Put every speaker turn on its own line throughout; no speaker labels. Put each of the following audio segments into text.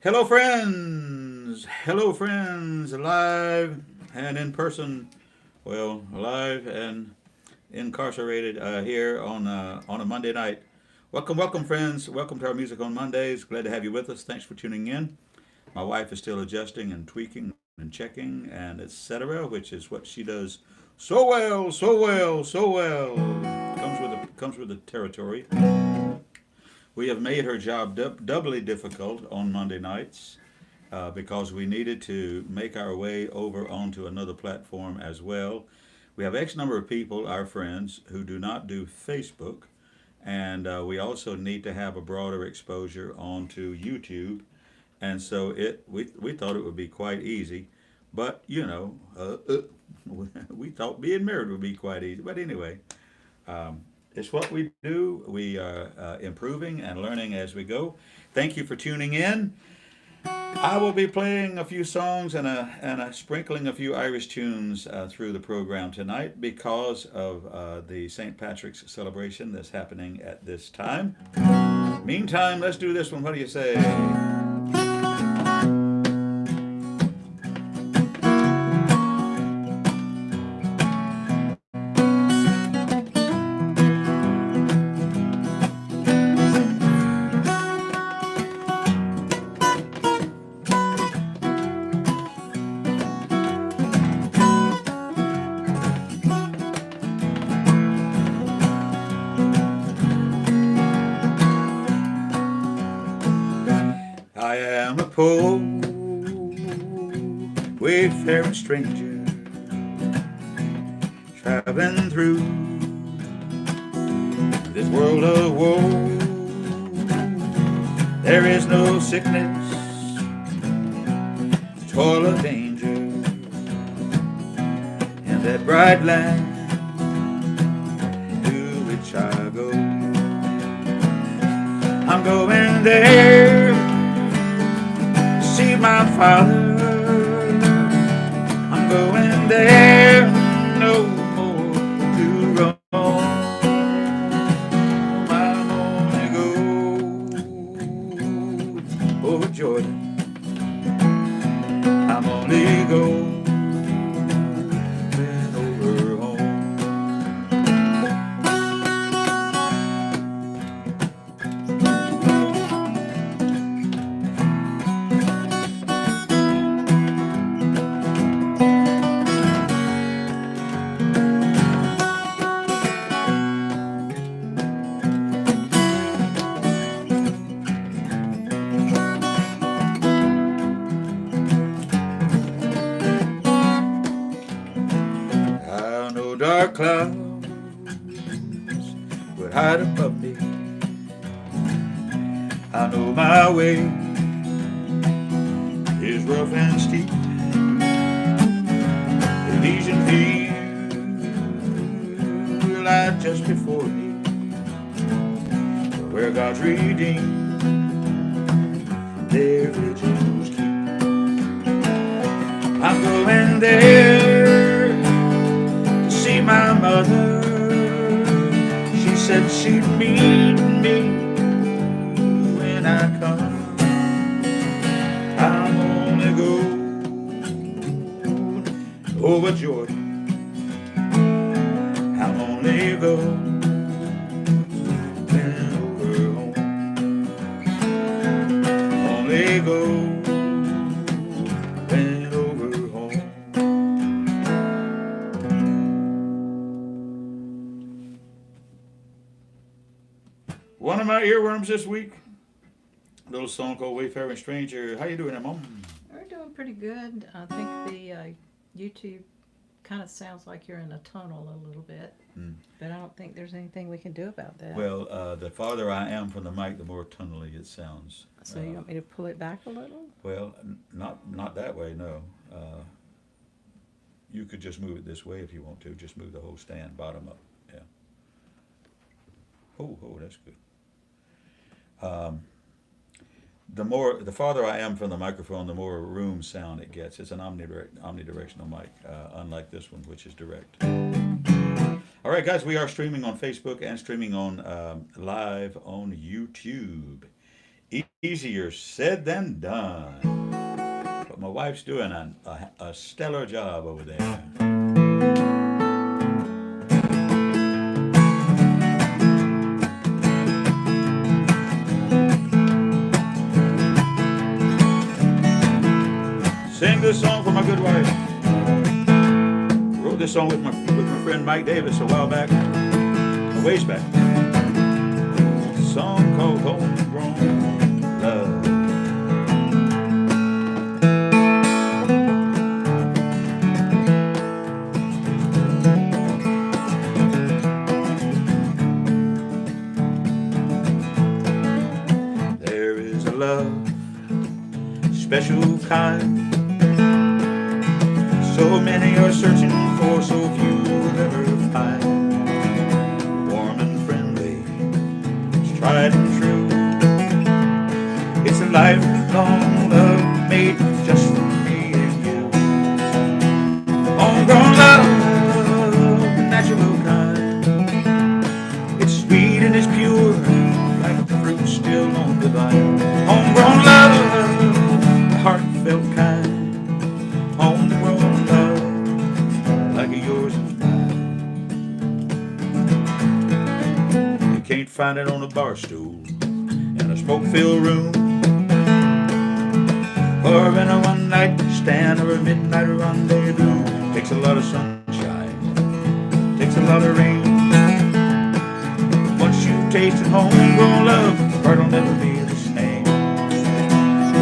Hello, friends, live and in person. Well, live and incarcerated here on a Monday night. Welcome, friends. Welcome to our music on Mondays. Glad to have you with us. Thanks for tuning in. My wife is still adjusting and tweaking and checking and etc., which is what she does so well. Comes with the territory. We have made her job doubly difficult on Monday nights because we needed to make our way over onto another platform as well. We have X number of people, our friends, who do not do Facebook, and we also need to have a broader exposure onto YouTube. And so we thought it would be quite easy, but we thought being married would be quite easy. But anyway, it's what we do. We are improving and learning as we go. Thank you for tuning in. I will be playing a few songs and sprinkling a few Irish tunes through the program tonight because of the St. Patrick's celebration that's happening at this time. Meantime, let's do this one. What do you say? I am a poor, wayfaring stranger, traveling through this world of woe. There is no sickness, toil or danger in that bright land to which I go. I'm going there see my father. I'm going there, no more to roam. I'm only go over Jordan. I'm only going over home. I know dark clouds would hide above me. I know my way is rough and steep. Elysian fields lie just before me, where God's redeemed their vigils keep. I'm going there to see my mother. She said she'd meet me when I come. I'm only going over Jordan. I'm only going over home. Only going over home. One of my earworms this week, a little song called Wayfaring Stranger. How you doing, Mom?
We're doing pretty good. I think the YouTube kind of sounds like you're in a tunnel a little bit, but I don't think there's anything we can do about that.
Well, the farther I am from the mic, the more tunnely it sounds.
So you want me to pull it back a little?
Well, not that way, no. You could just move it this way if you want to. Just move the whole stand bottom up. Yeah. Oh, that's good. The farther I am from the microphone, the more room sound it gets. It's an omnidirectional mic, unlike this one, which is direct. All right, guys, we are streaming on Facebook and streaming on live on YouTube. easier said than done. But my wife's doing a stellar job over there. Sing this song for my good wife. Wrote this song with my friend Mike Davis a while back, a ways back. A song called Homegrown Love. There is a love, special kind. So many are searching for, so few will ever find. Warm and friendly, it's tried and true. It's a lifelong love made just for me and you. Homegrown love, the natural kind. It's sweet and it's pure, like the fruit still on the vine. Homegrown love, the heartfelt kind. Homegrown love, like yours and mine. You can't find it on a bar stool, in a smoke-filled room, or in a one-night stand or a midnight rendezvous. Takes a lot of sunshine, takes a lot of rain. Once you've tasted homegrown love, the heart will never be the same.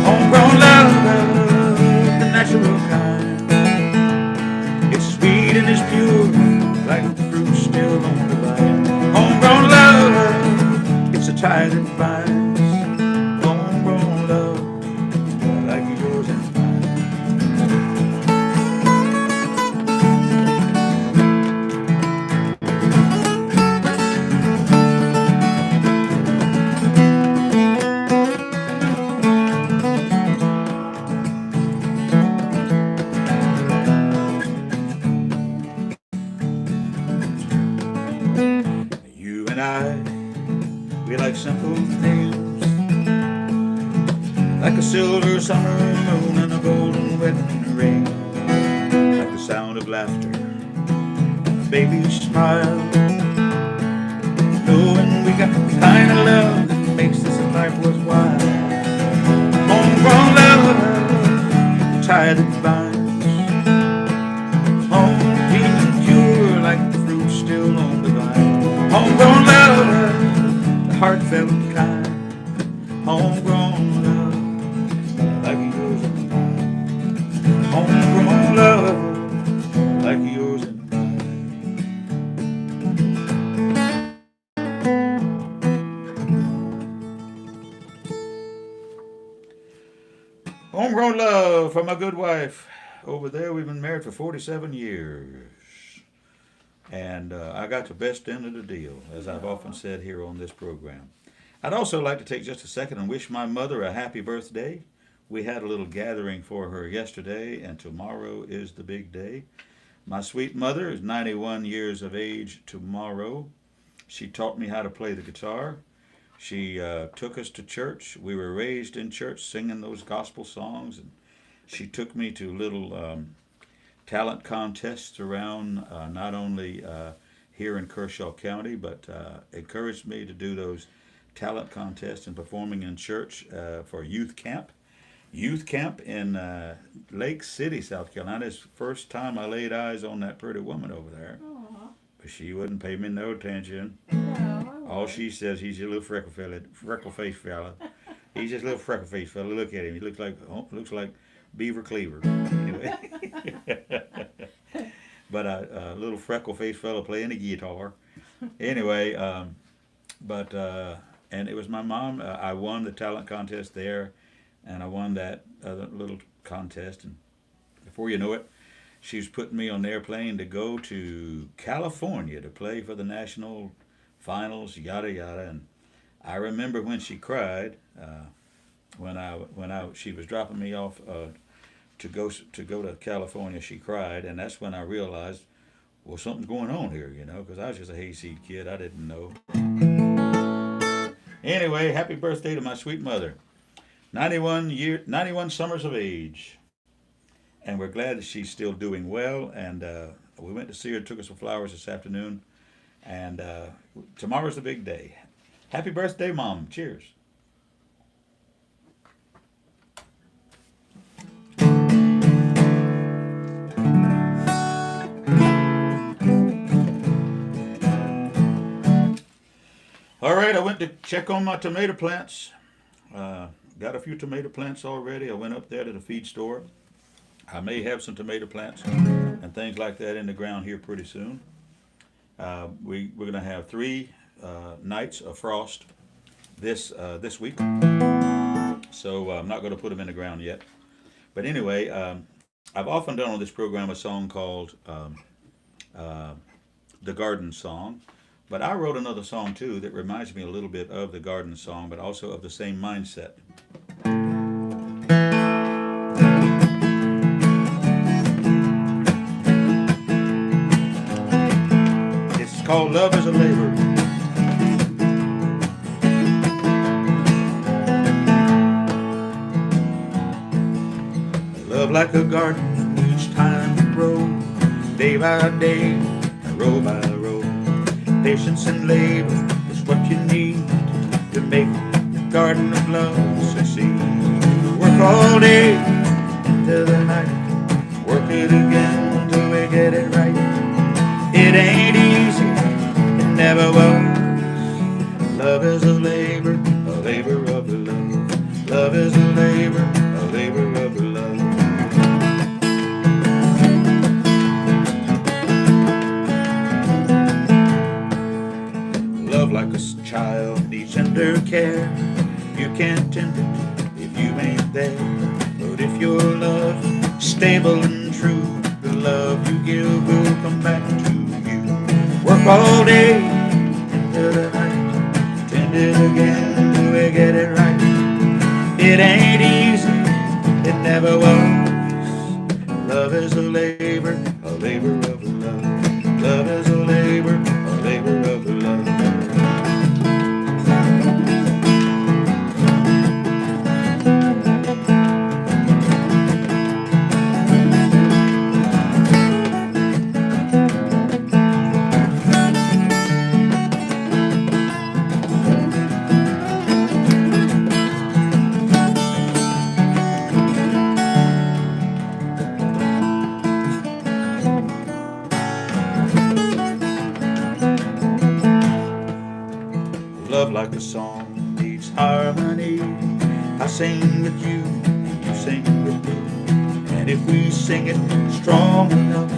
Homegrown love, the natural kind. It's sweet and it's pure, like the fruit still on the vine. Homegrown love, it's a tie that binds. Homegrown love, like yours and mine. You and I, we like simple things, like a silver summer moon and a golden wedding ring, like the sound of laughter and a baby's smile, knowing we got the kind of love that makes this life worthwhile. Homegrown love, the tie that binds. Home, peace and pure, like the fruit still on the vine. Homegrown love, the heartfelt kind. Homegrown love, like yours and mine. Homegrown love, like yours and mine. Homegrown love for my good wife. Over there, we've been married for 47 years. And I got the best end of the deal, as I've often said here on this program. I'd also like to take just a second and wish my mother a happy birthday. We had a little gathering for her yesterday, and tomorrow is the big day. My sweet mother is 91 years of age tomorrow. She taught me how to play the guitar. She took us to church. We were raised in church singing those gospel songs, and she took me to little talent contests around, not only here in Kershaw County, but encouraged me to do those talent contests and performing in church for youth camp. Youth camp in Lake City, South Carolina. It's the first time I laid eyes on that pretty woman over there.
Aw.
But she wouldn't pay me no attention.
No,
All she says, he's a little freckle-faced fella. He's just a little freckle-faced fella. Look at him. He looks like Beaver Cleaver. Anyway. But a little freckle-faced fella playing the guitar. Anyway, and it was my mom. I won the talent contest there, and I won that other little contest. And before you know it, she was putting me on the airplane to go to California to play for the national finals, yada yada. And I remember when she cried, she was dropping me off to go to California. She cried, and that's when I realized, well, something's going on here, because I was just a hayseed kid. I didn't know. Anyway, happy birthday to my sweet mother. 91 summers of age. And we're glad that she's still doing well. And we went to see her, took us some flowers this afternoon. And tomorrow's the big day. Happy birthday, Mom. Cheers. All right, I went to check on my tomato plants. Got a few tomato plants already. I went up there to the feed store. I may have some tomato plants and things like that in the ground here pretty soon. We're going to have 3 nights of frost this week, so I'm not going to put them in the ground yet. But anyway, I've often done on this program a song called The Garden Song. But I wrote another song too that reminds me a little bit of the garden song, but also of the same mindset. It's called Love is a Labor. Love like a garden, each time you grow, day by day, row by row. Patience and labor is what you need to make the garden of love succeed. Work all day into the night, work it again till we get it right. It ain't easy, it never was. Love is a labor of love. Love is a labor of love. Like a child needs tender care. You can't tend it if you ain't there. But if your love is stable and true, the love you give will come back to you. Work all day into the night, tend it again till we get it right. It ain't easy, it never was. Love is a labor of love. Love is a labor of love. Love like a song needs harmony. I sing with you, and you sing with me. And if we sing it strong enough,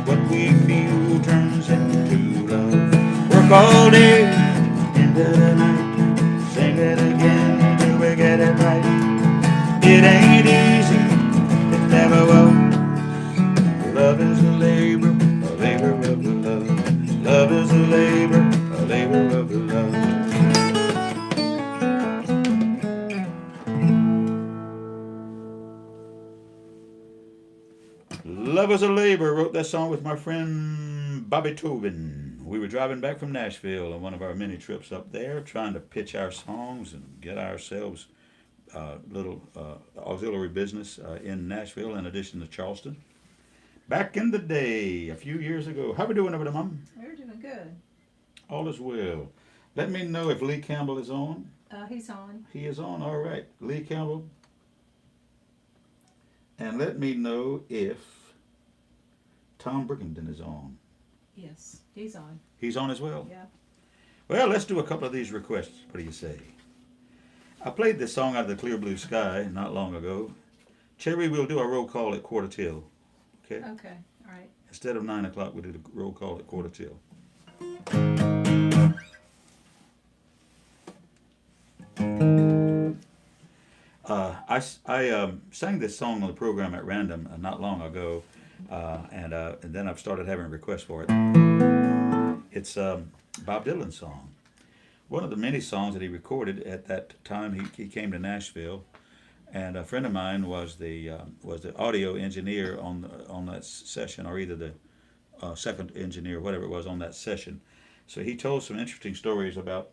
what we feel turns into love. Work all day into the night, sing it again till we get it right. It ain't easy, it never was. Love is a labor of love. Love is a labor of love. Love is a Labor. Wrote that song with my friend Bobby Tobin. We were driving back from Nashville on one of our many trips up there, trying to pitch our songs and get ourselves little auxiliary business in Nashville in addition to Charleston. Back in the day, a few years ago. How we doing over there, Mom?
We're doing good.
All is well. Let me know if Lee Campbell is on.
He's on.
He is on, all right. Lee Campbell. And let me know if Tom Brickington is on.
Yes, he's on.
He's on as well?
Yeah.
Well, let's do a couple of these requests. What do you say? I played this song out of the clear blue sky not long ago. Cherry, we'll do a roll call at 4:45. Okay?
Okay, all right.
Instead of 9 o'clock, we'll do the roll call at 4:45. I sang this song on the program at random not long ago, and then I've started having requests for it. It's Bob Dylan's song. One of the many songs that he recorded at that time he came to Nashville, and a friend of mine was the audio engineer on that session, or either the second engineer, whatever it was on that session. So he told some interesting stories about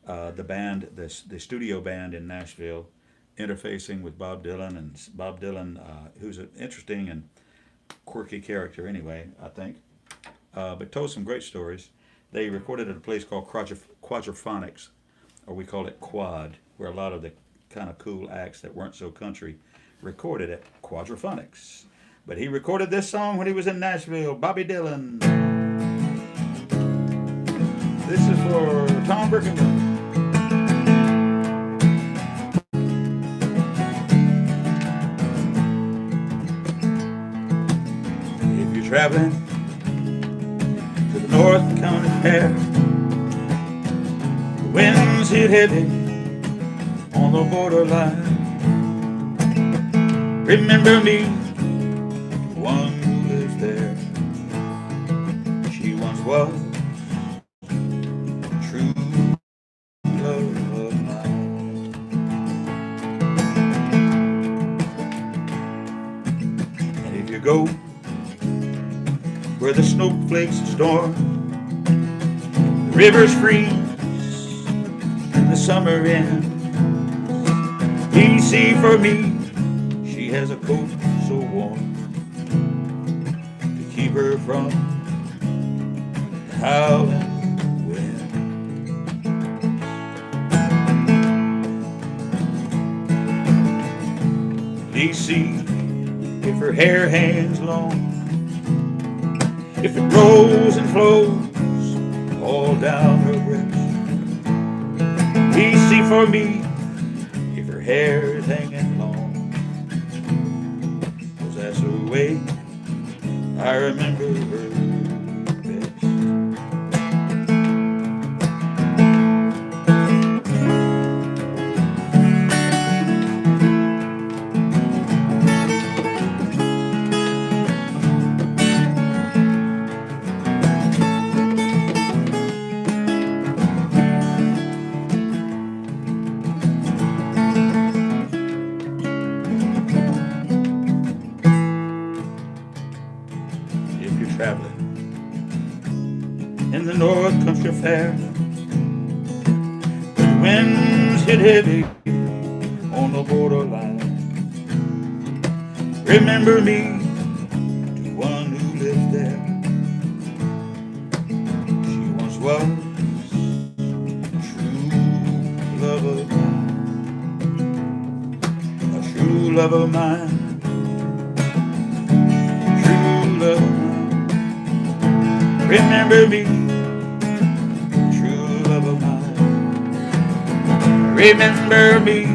the band, the studio band in Nashville, interfacing with Bob Dylan, and Bob Dylan, who's an interesting and quirky character anyway, I think, but told some great stories. They recorded at a place called Quadraphonics, or we call it Quad, where a lot of the kind of cool acts that weren't so country recorded at Quadraphonics. But he recorded this song when he was in Nashville, Bobby Dylan. This is for Tom Burkington. If you're traveling to the North County Fair, the winds hit heavy on the borderline. Remember me, one who lives there. She once was true love of mine. And if you go where the snowflakes storm, the rivers freeze, and the summer ends, easy for me, she has a coat so warm to keep her from the howling wind. Please see if her hair hangs long, if it rolls and flows all down her breast. Please see for me if her hair is hanging long, 'cause that's the way I remember her best. If you're traveling in the North Country Fair, the winds hit heavy on the borderline, remember me to one who lives there. She once was a true love of mine, a true love of mine. Remember me, true love of mine. Remember me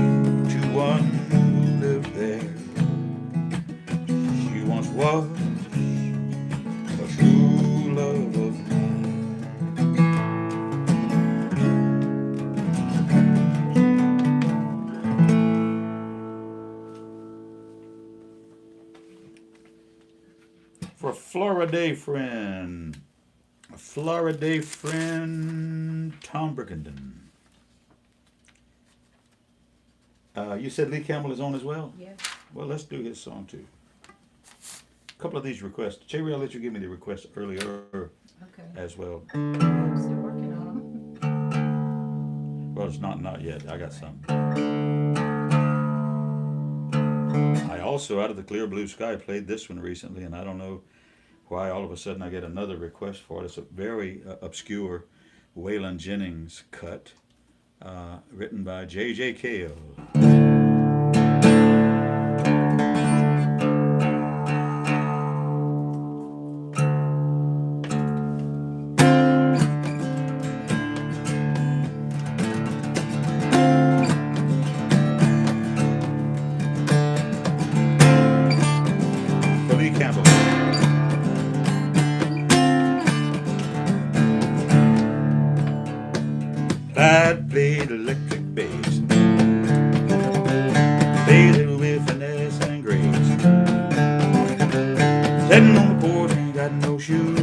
to one who lived there. She once was a true love of mine. For Florida friend. Florida friend Tom Burkington. You said Lee Campbell is on as well?
Yes.
Well, let's do his song too. A couple of these requests. Cherry, I'll let you give me the request earlier
Okay.
as well.
I'm still working on them.
Well, it's not yet. I got some. I also, out of the clear blue sky, played this one recently, and I don't know why all of a sudden I get another request for it. It's a very obscure Waylon Jennings cut, written by J.J. Cale. For Lee Campbell. Clyde played electric bass, played it with finesse and grace. Sitting on the porch, ain't got no shoes,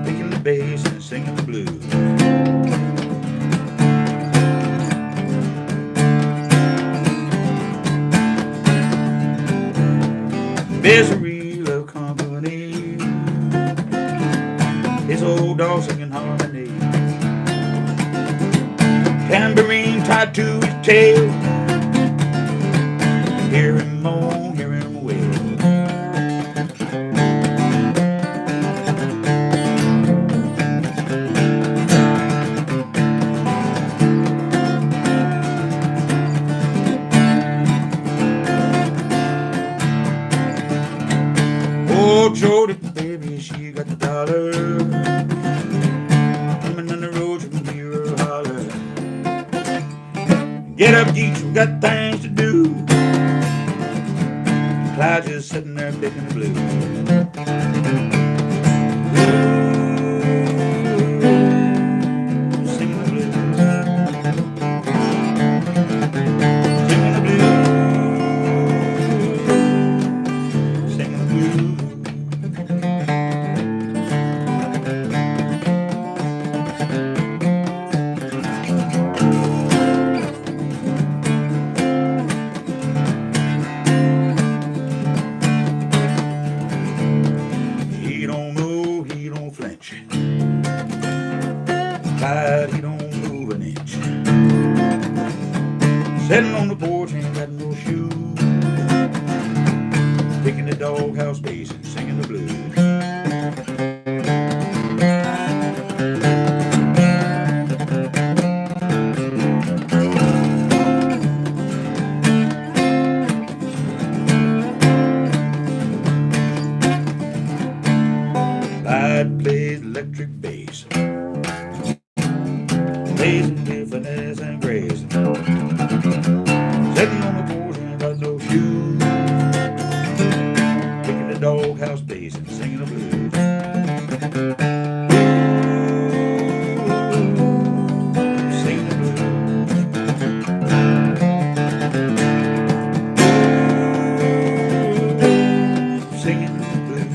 picking the bass and singing the blues. Misery love company, his old dog singing harmony. Tambourine, tied to his tail. Hear him moan, hear him wail. Oh, Jody, baby, she got the dollar. Coming on the road, you can hear her holler. Get up, geeks, we got things to do. Clyde just sitting there picking the blues. Singing the blues. Singing the blues. Singing the blues. He don't move, he don't flinch. Clyde, he don't move an inch. Sitting on the porch, ain't got no shoes. Picking the doghouse bass and singing the blues. Clyde plays electric bass, plays it different and grace. Sitting on the porch, ain't got no shoes. Picking the doghouse bass and singing the blues. Singing the blues. Singing the blues.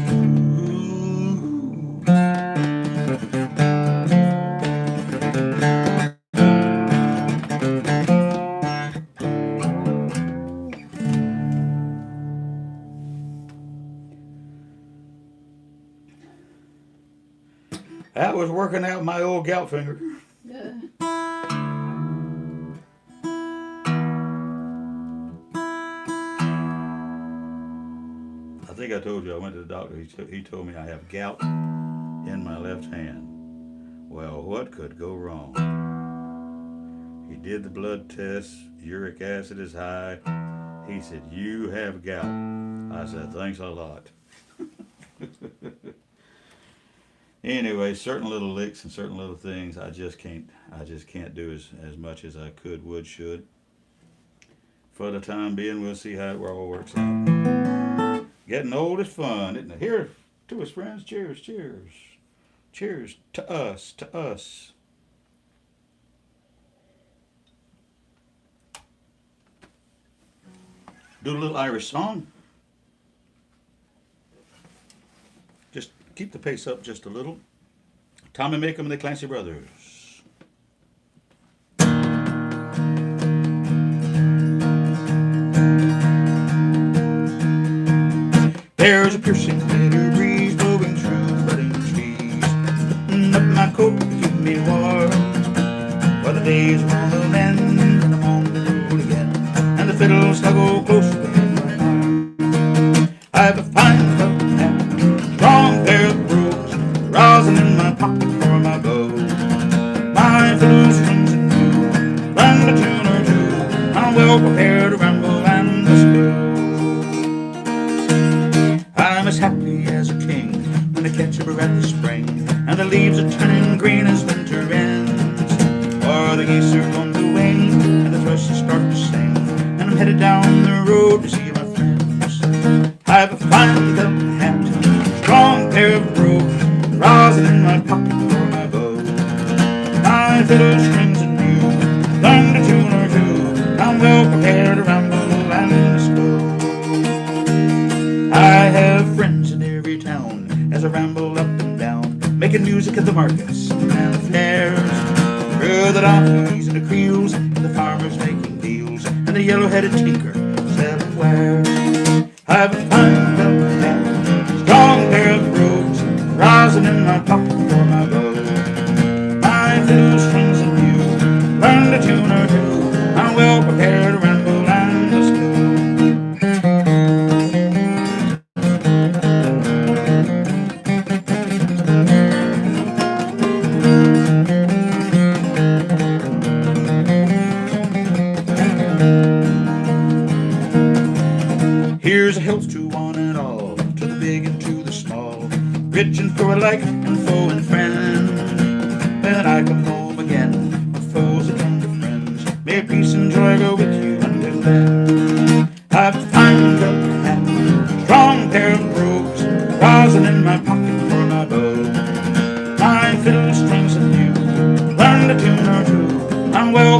That was working out my old gout finger.
Yeah.
I think I told you I went to the doctor. He told me I have gout in my left hand. Well, what could go wrong? He did the blood test. Uric acid is high. He said, "You have gout." I said, "Thanks a lot." Anyway, certain little licks and certain little things I just can't do as much as I could, would, should. For the time being, we'll see how it all works out. Getting old is fun, isn't it? Here to us, friends. Cheers, cheers. Cheers to us, to us. Do a little Irish song. Just keep the pace up just a little. Tommy Makem and the Clancy Brothers. There's a piercing bitter breeze blowing through the budding trees, and up my coat to keep me warm. For the days are on the mend, and I'm on the road again, and the fiddles snuggle close within my arm. I've a fine felt hat, strong pair of brogues, rosin in my pocket for my bow. My fiddle strings and new, learned a tune or two. I'm well prepared to ramble and disco. I'm as happy as a king when I catch a breath of spring, and the leaves are turning green as winter ends. For the geese are on the wing, and the thrushes start to sing, and I'm headed down the road to see my friends. I've a fine felt hat, strong pair of brogues, rosin in my pocket for my bow. My fiddle strings are new, learned a tune or two. I'm well prepared to ramble and disco. I have friends in every town as I ramble up and down, making music at the markets and the fairs. Through the donkeys and the creels, and the farmers making deals, and the yellow-headed tinker selling wares. I've a fine felt hat, strong pair of brogues, rosin in my pocket for my bow. My fiddle strings are new, learned a tune or two.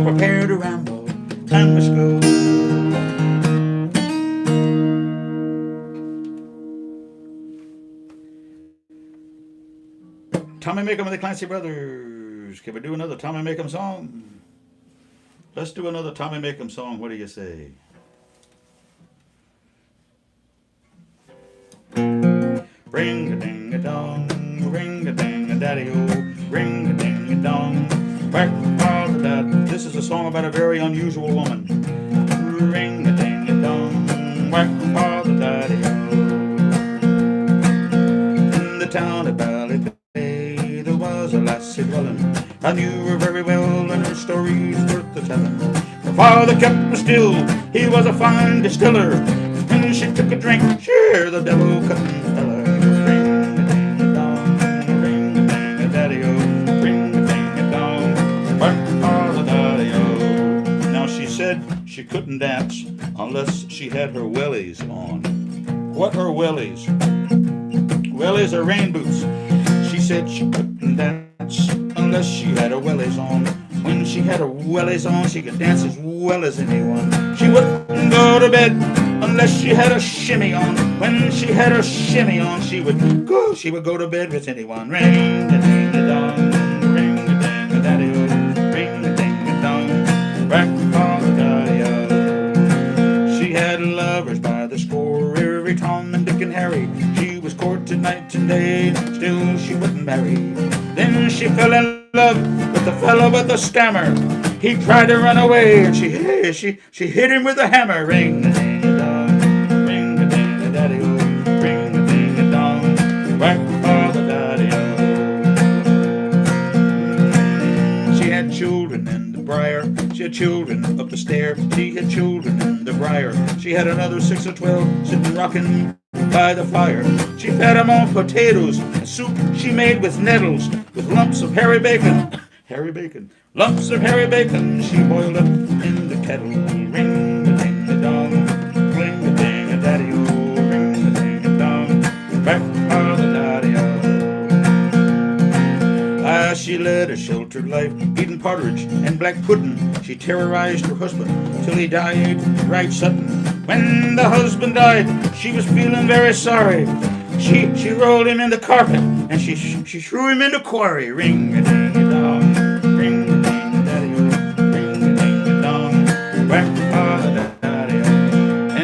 prepare to ramble. Time must go. Tommy Makem and the Clancy Brothers. Can we do another Tommy Makem song? Let's do another Tommy Makem song. What do you say? Ring-a-ding-a-dong, ring-a-ding-a-daddy-o, ring-a-ding-a-dong, whack-a-da-da. This is a song about a very unusual woman. Ring-a-ding-a-dong, whack-a-da-daddy-o. In the town of Bally Bay, there was a lassie dwelling. I knew her very well, and her story's worth the telling. Her father kept her still, he was a fine distiller. When she took a drink, sure, the devil couldn't tell her. Ring-a-ding-a-dong, ring-a-ding-a-daddy-o, ring-a-ding-a-dong, whack-a-da-daddy-o. Now she said she couldn't dance unless she had her wellies on. What are wellies? Wellies are rain boots. She said she couldn't dance unless she had her wellies on. When she had her wellies on, she could dance as well as anyone. She wouldn't go to bed unless she had a shimmy on. When she had her shimmy on, she would go to bed with anyone. Ring-a-ding-a-dong, ring-a-ding-a-daddy-o, ring-a-ding-a-dong, whack-a-da-daddy-o. She had lovers by the score, every Tom and Dick and Harry. She was courted night and day, still she wouldn't marry. Then she fell in love with the fellow with the stammer. He tried to run away, and she hit him with a hammer. Ring-a-ding-a-dong, ring-a-ding-a-daddy-o, ring-a-ding-a-dong, whack-a-da-daddy-o. She had children in the briar, she had children up the stair, she had children in the briar. She had another 6 or 12 sitting rocking by the fire. She fed 'em on potatoes and soup she made with nettles, with lumps of hairy bacon. Hairy bacon. Lumps of hairy bacon she boiled up in the kettle. Ring-a-ding-a-dong, ring-a-ding-a-daddy-o, ring-a-ding-a-dong, whack-a-da-daddy-o. Ah, she led a sheltered life, eating partridge and black pudding. She terrorized her husband till he died right sudden. When the husband died, she was feeling very sorry. She rolled him in the carpet and she threw him in the quarry. Ring-a-ding-a-dong, ring-a-ding-a-daddy-o, ring-a-ding-a-dong, whack-a-da-daddy-o.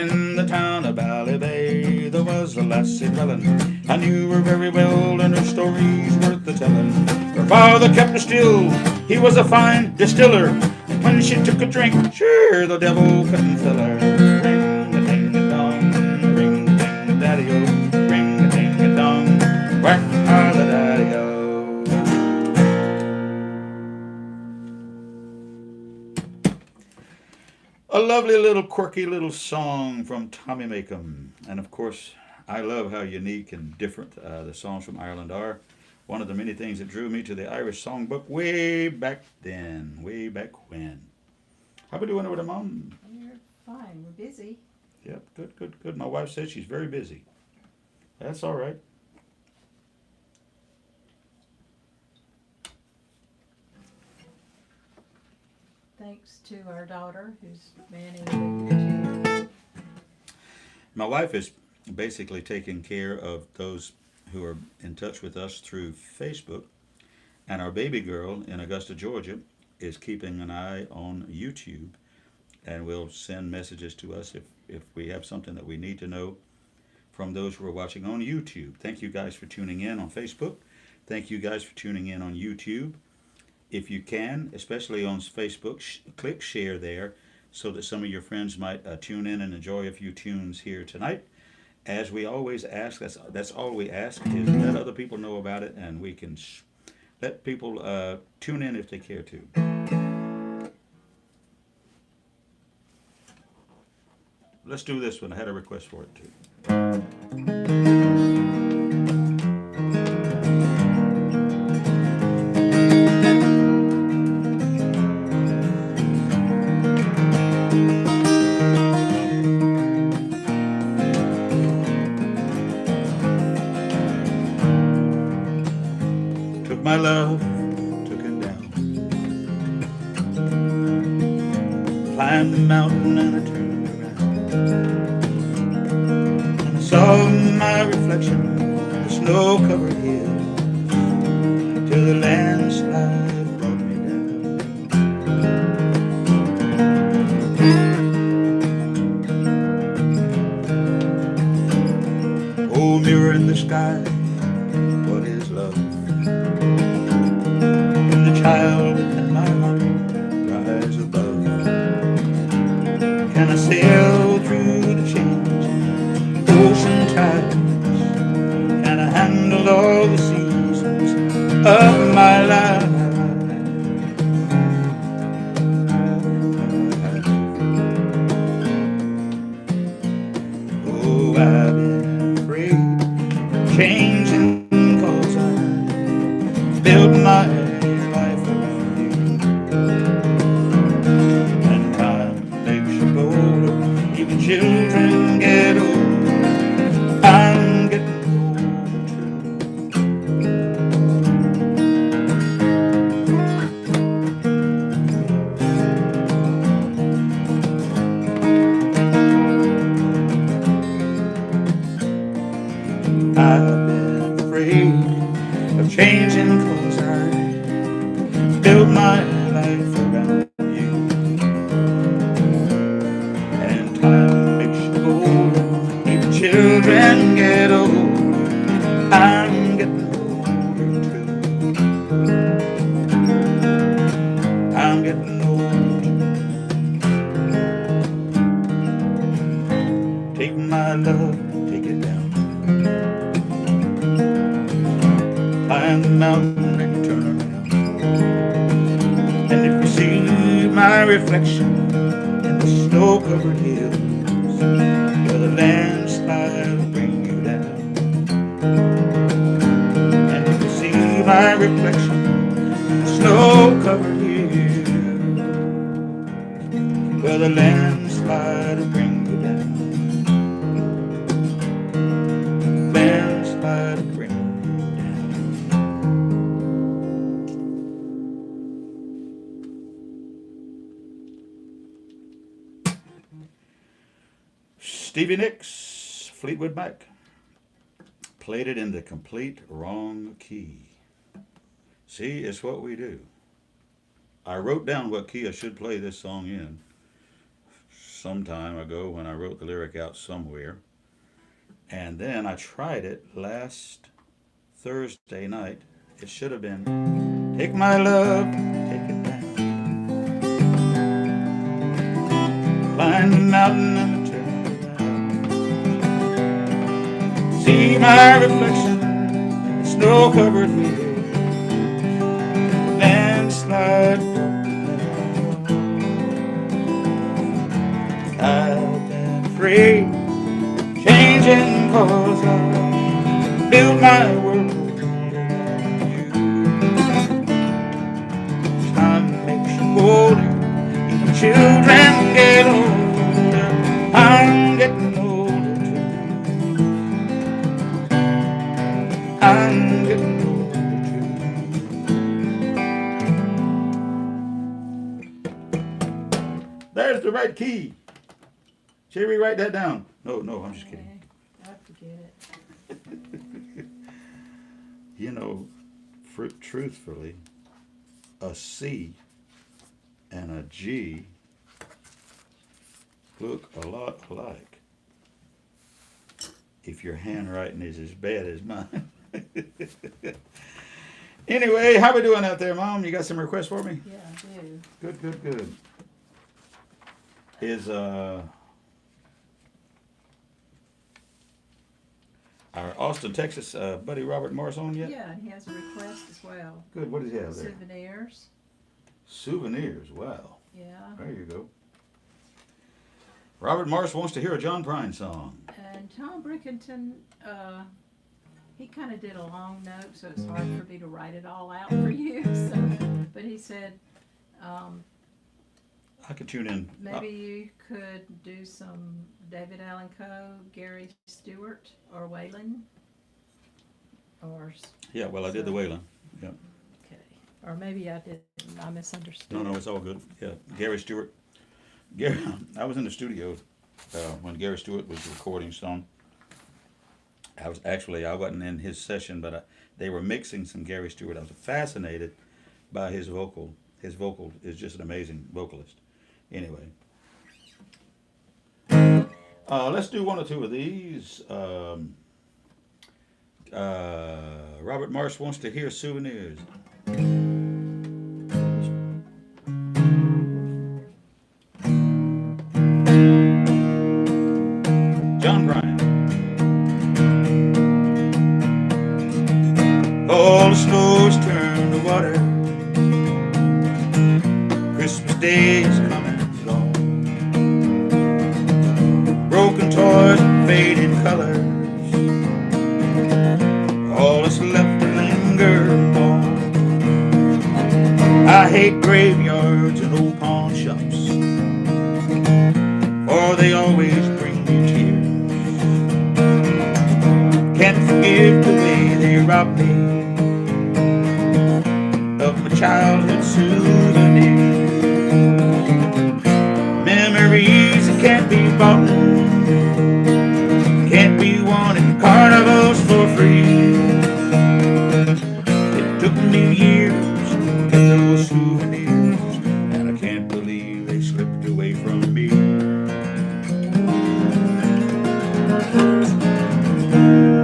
In the town of Bally Bay, there was a lassie dwelling. I knew her very well, and her story's worth the telling. Her father kept her still, he was a fine distiller. And when she took a drink, sure, the devil couldn't fill her. Ring-a-ding-a-dong, ring-a-ding-a-daddy-o, ring-a-ding-a-dong, whack-a-da-daddy-o. A lovely little quirky little song from Tommy Makem. And of course, I love how unique and different the songs from Ireland are. One of the many things that drew me to the Irish songbook way back then, way back when. How we doing over there, Mom?
You're fine. We're busy.
Yep, good, good, good. My wife says she's very busy. That's all right.
Thanks to our daughter who's manning the computer.
My wife is basically taking care of those who are in touch with us through Facebook. And our baby girl in Augusta, Georgia, is keeping an eye on YouTube and will send messages to us if we have something that we need to know from those who are watching on YouTube. Thank you guys for tuning in on Facebook. Thank you guys for tuning in on YouTube. If you can, especially on Facebook, click share there so that some of your friends might tune in and enjoy a few tunes here tonight. As we always ask, that's all we ask, is let other people know about it, and we can let people tune in if they care to. Let's do this one. I had a request for it too. Took my love, took him down. climbed the mountain and I turned around, and I saw my reflection on the snow-covered hills, till the landslide brought me down. Oh, mirror in the sky, what is love? Can the child within my heart rise above? Can I sail through the changing ocean tides? Can I handle all the seasons of my life? Oh, I've been afraid of changing, 'cause I built my life around you, and time makes you bolder. Even children get older. I'm getting older too. I've been afraid of changing, 'cause I built my life around you, and time makes you older. Even children get older. I'm getting older too. I'm getting older too. Take my love, take it down. Climb the mountain and turn around, and if you see my reflection in the snow-covered hills, where the landslide will bring you down, and if you see my reflection in the snow-covered hills, where the landslide will bring you down, landslide will bring you down. Stevie Nicks, Fleetwood Mac, played it in the complete wrong key. See, it's what we do. I wrote down what key I should play this song in some time ago when I wrote the lyric out somewhere. And then I tried it last Thursday night. It should have been, take my love, take it down. Climb the mountain and turn around. See my reflection in the snow-covered hills. Landslide. I've been afraid changing, 'cause I built my world around you. Time makes you older. Even children get older. I'm getting older too. I'm getting older too. There's the right key. Should we write that down? No, I'm just kidding.
I forget it.
You know, truthfully, a C and a G look a lot alike, if your handwriting is as bad as mine. Anyway, how we doing out there, Mom? You got some requests for me?
Yeah, I do.
Good. Is our Austin, Texas buddy Robert Morris on yet?
Yeah, and he has a request as well.
Good. What does he have there?
Souvenirs.
Souvenirs. Wow.
Yeah.
There you go. Robert Morris wants to hear a John Prine song.
And Tom Brickington, he kind of did a long note, so it's hard for me to write it all out for you. So, but he said,
I could tune in.
maybe you could do some David Allen Coe, Gary Stewart, or Waylon, or
Yeah, well, I did the Waylon. Yeah.
okay, or maybe I didn't. I misunderstood.
No, it's all good. Yeah, Gary Stewart. Gary, I was in the studio when Gary Stewart was recording some. I wasn't in his session, but they were mixing some Gary Stewart. I was fascinated by his vocal. His vocal is just an amazing vocalist. Anyway, let's do one or two of these. Robert Marsh wants to hear Souvenirs. John Bryan. All the snows turn to water. Christmas Day is coming and gone. Broken toys and faded colors. All that's left to linger on. I hate graveyards and old pawn shops, for they always bring me tears. Can't forgive the way they robbed me of my childhood souvenirs. Memories that can't be bought, can't be won at carnivals for free. It took me years to get those souvenirs, and I can't believe they slipped away from me.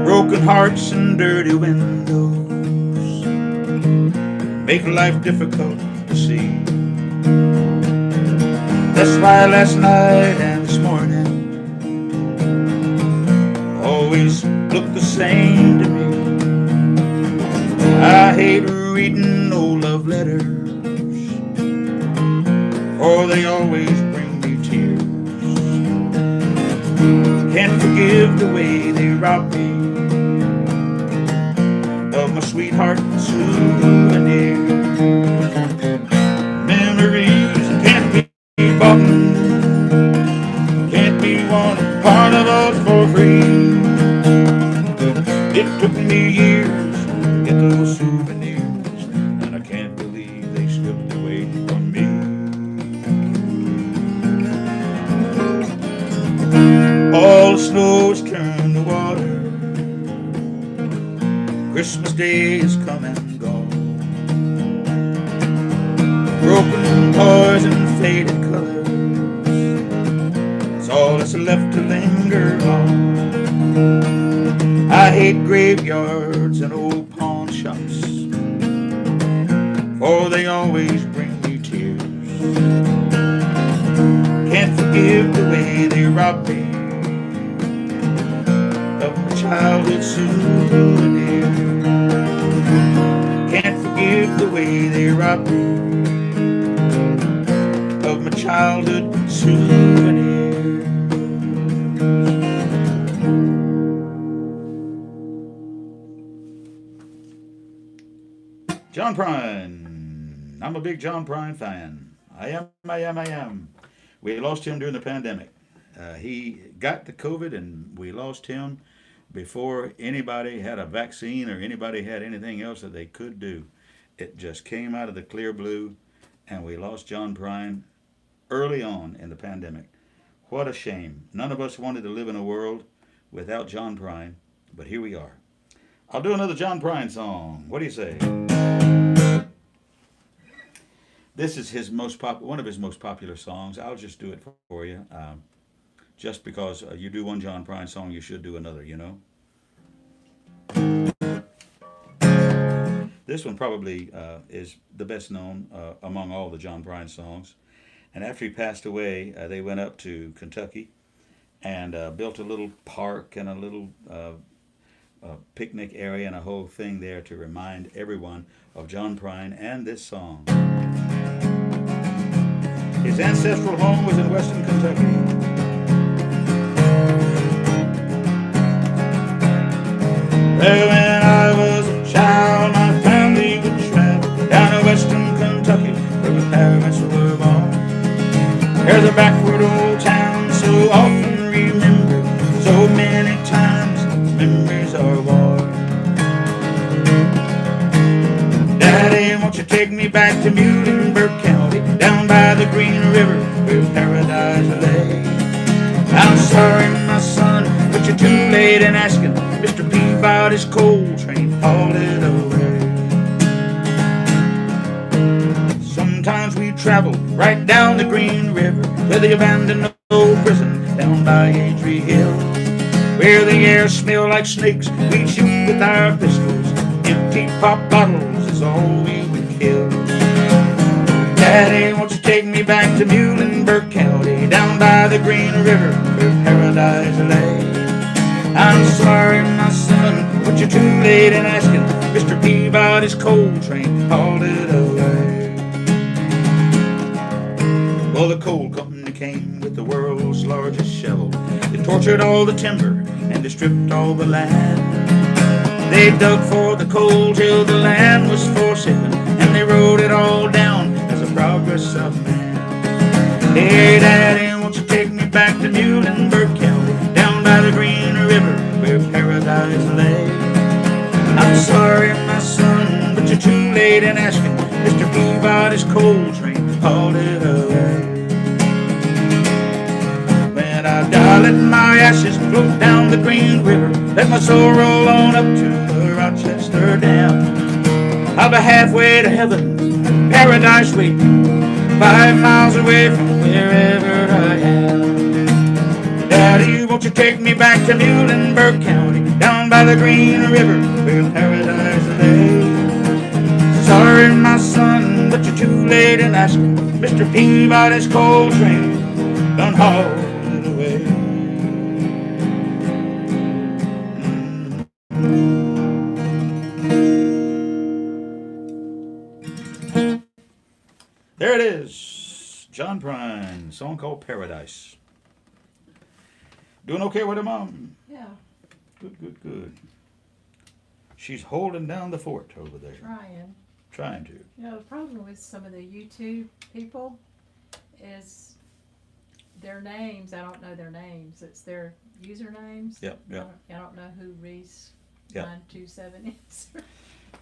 Broken hearts and dirty windows make life difficult to see. That's why last night and this morning always look the same to me. I hate reading old love letters, for they always bring me tears. Can't forgive the way they robbed me of my sweetheart souvenir. Memories can't be bought, can't be won at carnivals for free. It took me years to get those souvenirs, and I can't believe they slipped away from me. All the snow's turned to water. Christmas Day is come and gone. Broken toys and faded colors, it's all that's left to linger on. I hate graveyards and old pawn shops, for they always bring me tears. Can't forgive the way they robbed me of my childhood souvenir. Can't forgive the way they robbed me of my childhood souvenir. John Prine. I'm a big John Prine fan. I am. We lost him during the pandemic. He got the COVID and we lost him before anybody had a vaccine or anybody had anything else that they could do. It just came out of the clear blue, and we lost John Prine early on in the pandemic. What a shame. None of us wanted to live in a world without John Prine, but here we are. I'll do another John Prine song. What do you say? This is his one of his most popular songs. I'll just do it for you. Just because you do one John Prine song, you should do another, you know? This one probably is the best known among all the John Prine songs. And after he passed away, they went up to Kentucky and built a little park and a little picnic area and a whole thing there to remind everyone of John Prine and this song. His ancestral home was in western Kentucky. Well, when I was a child, my family would travel down to western Kentucky, where my parents were born. There's a backward old town so often remembered, so many times memories are warm. Daddy, won't you take me back to Muhlenberg County, down by the Green River, where paradise times we traveled right down the Green River to the abandoned old prison down by Adrie Hill, where the air smelled like snakes. We'd shoot with our pistols. Empty pop bottles is all we would kill. Daddy, won't you take me back to Muhlenberg County, down by the Green River where paradise lay? I'm sorry, my son, but you're too late in asking. Mr. Peabody's coal train hauled it away. Well, the coal company came with the world's largest shovel. They tortured all the timber and they stripped all the land. They dug for the coal till the land was forsaken, and they wrote it all down as a progress of man. Hey, Daddy, won't you take me back to Muhlenberg County, down by the Green River where paradise lay? I'm sorry, my son, but you're too late in asking. Mr. Peabody's coal train hauled it away. When I die, let my ashes float down the Green River. Let my soul roll on up to the Rochester Dam. I'll be halfway to heaven, paradise waiting, 5 miles away from wherever I am. Daddy, won't you take me back to Muhlenberg County, down by the Green River where paradise lay? Sorry, my son, but you're too late in asking. Mr. Peabody's coal train done hauled it away. There it is, John Prine, song called Paradise. Doing okay with her mom?
Yeah,
Good, good, good. She's holding down the fort over there.
trying.
Trying to.
You know, the problem with some of the YouTube people is their names. I don't know their names. It's their usernames.
Yep, yep.
I don't know who Reese
Yep.
927 is.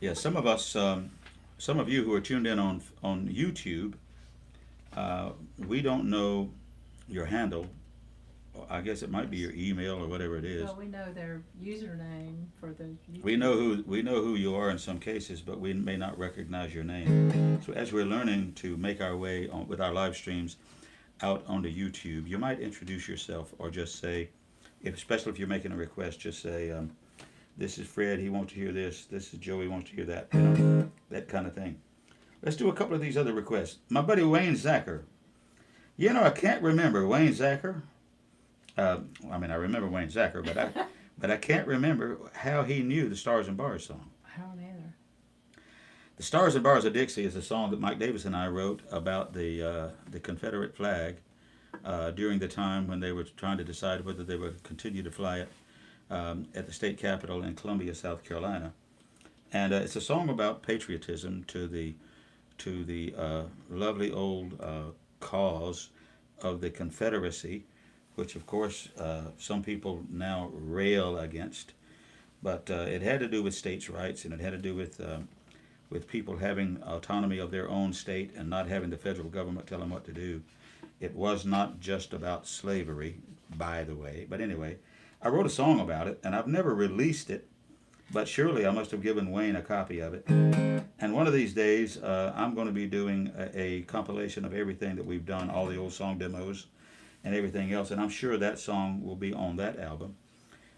Yeah, some of us, some of you who are tuned in on YouTube, we don't know your handle. I guess it might be your email or whatever it is.
Well, we know their username for the YouTube.
We know who you are in some cases, but we may not recognize your name. So as we're learning to make our way on, with our live streams out onto YouTube, you might introduce yourself or just say, especially if you're making a request, just say, this is Fred, he wants to hear this. This is Joey, wants to hear that. You know, that kind of thing. Let's do a couple of these other requests. My buddy Wayne Zacher. You know, I can't remember Wayne Zacher. I remember Wayne Zacher, but I can't remember how he knew the Stars and Bars song.
I don't either.
The Stars and Bars of Dixie is a song that Mike Davis and I wrote about the Confederate flag during the time when they were trying to decide whether they would continue to fly it at the state capitol in Columbia, South Carolina. And it's a song about patriotism to the lovely old cause of the Confederacy, which of course some people now rail against. But it had to do with states' rights, and it had to do with people having autonomy of their own state and not having the federal government tell them what to do. It was not just about slavery, by the way. But anyway, I wrote a song about it, and I've never released it, but surely I must have given Wayne a copy of it. And one of these days, I'm going to be doing a compilation of everything that we've done, all the old song demos and everything else, and I'm sure that song will be on that album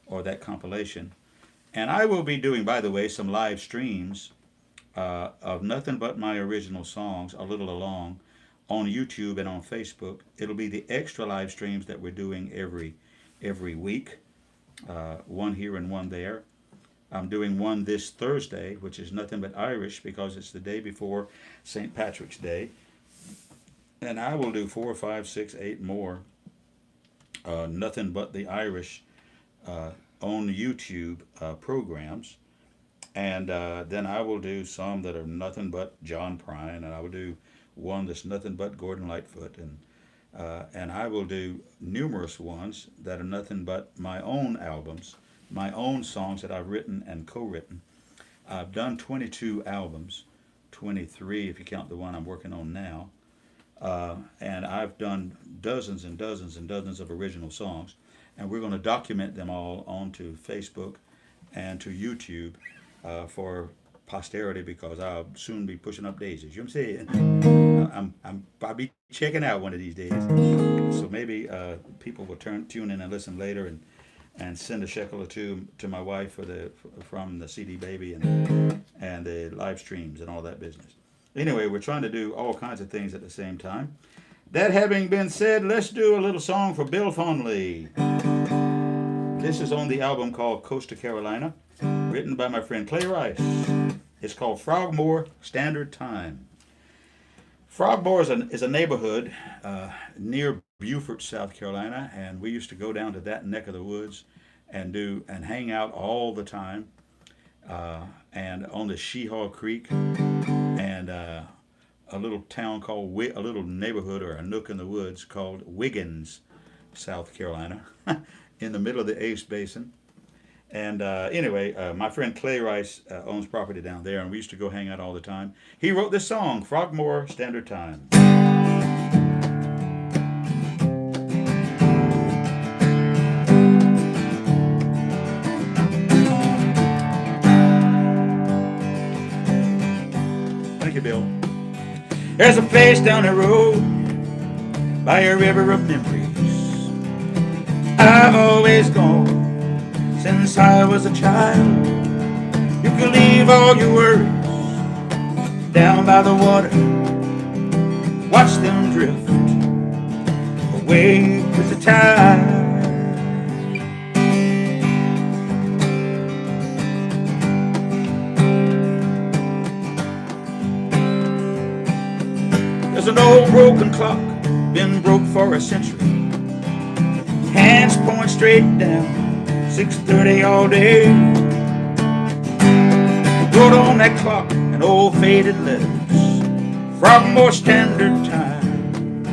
or that compilation. And I will be doing, by the way, some live streams of nothing but my original songs, a little along, on YouTube and on Facebook. It'll be the extra live streams that we're doing every week, one here and one there. I'm doing one this Thursday, which is nothing but Irish because it's the day before St. Patrick's Day. And I will do 4, 5, 6, 8 more, nothing but the Irish on YouTube programs. And then I will do some that are nothing but John Prine, and I will do one that's nothing but Gordon Lightfoot, and I will do numerous ones that are nothing but my own albums, my own songs that I've written and co-written. I've done 22 albums, 23 if you count the one I'm working on now, and I've done dozens and dozens and dozens of original songs, and we're going to document them all onto Facebook and to YouTube for posterity because I'll soon be pushing up daisies. You know what I'm saying? I'll be checking out one of these days. So maybe people will tune in and listen later and send a shekel or two to my wife from the CD Baby and the live streams and all that business. Anyway, we're trying to do all kinds of things at the same time. That having been said, let's do a little song for Bill Fonley. This is on the album called Coast to Carolina, written by my friend Clay Rice. It's called Frogmore Standard Time. Frogmore is a neighborhood near Beaufort, South Carolina, and we used to go down to that neck of the woods and hang out all the time, and on the Sheehaw Creek, and a little town called a little neighborhood or a nook in the woods called Wiggins, South Carolina, in the middle of the Ace Basin. And anyway, my friend Clay Rice owns property down there, and we used to go hang out all the time. He wrote this song, Frogmore Standard Time. Thank you, Bill. There's a place down the road by a river of memories I've always gone since I was a child. You can leave all your worries down by the water, watch them drift away with the tide. There's an old broken clock, been broke for a century. Hands point straight down, 6:30 all day. Wrote on that clock in old faded letters, Frogmore Standard Time.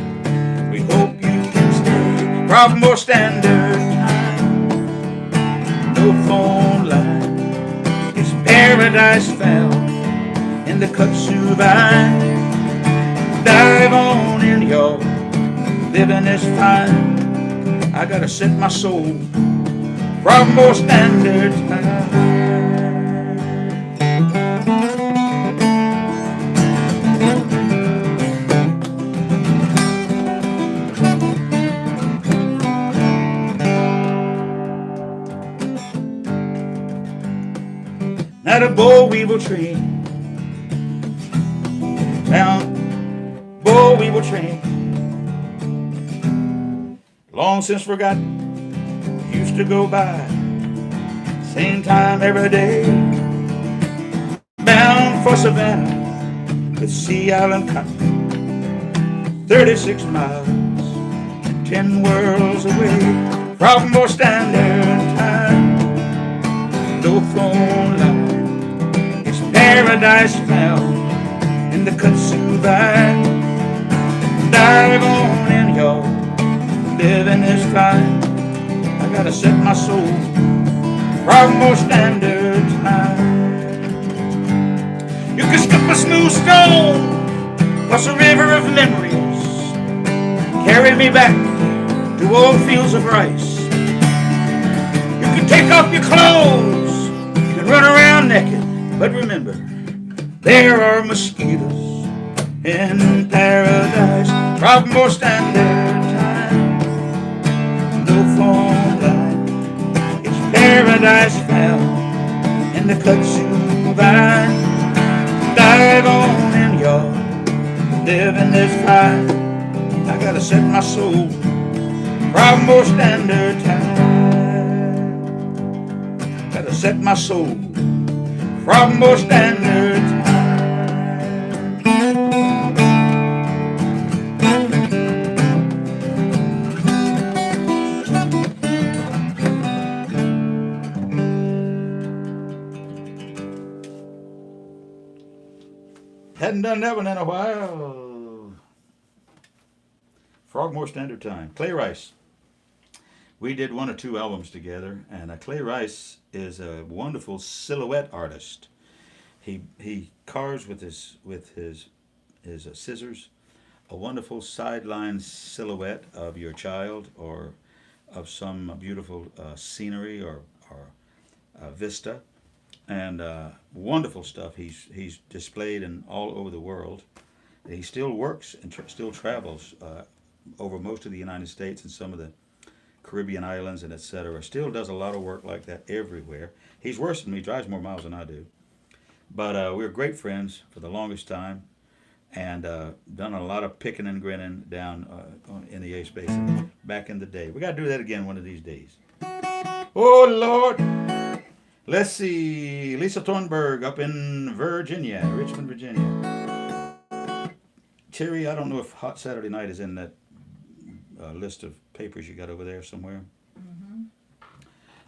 We hope you can stay. Frogmore Standard Time. No phone line. It's paradise found in the kudzu vine. Dive on in, y'all. Living is fine. I gotta set my soul. Frogmore Standard Time. Now the boll weevil train, down boll weevil train, long since forgotten, used to go by same time every day, bound for Savannah with Sea Island cotton, 36 miles, 10 worlds away. Frogmore Standard Time, no phone line, it's paradise found in the kudzu vine. Dive on in, y'all, living is fine. I gotta set my soul. Frogmore Standard Time. You can skip a smooth stone across a river of memories, carry me back to old fields of rice. You can take off your clothes, you can run around naked, but remember, there are mosquitoes in paradise. Frogmore Standard Time. No phone line, it's paradise found in the kudzu vine. Dive on in, y'all, living is fine. I gotta set my soul. Frogmore Standard Time. Gotta set my soul. Frogmore Standard Time. Hadn't done that one in a while. Frogmore Standard Time. Clay Rice. We did one or two albums together, and Clay Rice is a wonderful silhouette artist. He carves with his scissors a wonderful sideline silhouette of your child or of some beautiful scenery or vista. and wonderful stuff. He's displayed in all over the world. He still works and still travels over most of the United States and some of the Caribbean islands and etc. Still does a lot of work like that everywhere. He's worse than me. Drives more miles than I do. But we were great friends for the longest time, and done a lot of picking and grinning down in the Ace Basin back in the day. We got to do that again one of these days. Oh Lord! Let's see. Lisa Thornburg up in Virginia, Richmond, Virginia. Terry, I don't know if Hot Saturday Night is in that list of papers you got over there somewhere.
Mm-hmm.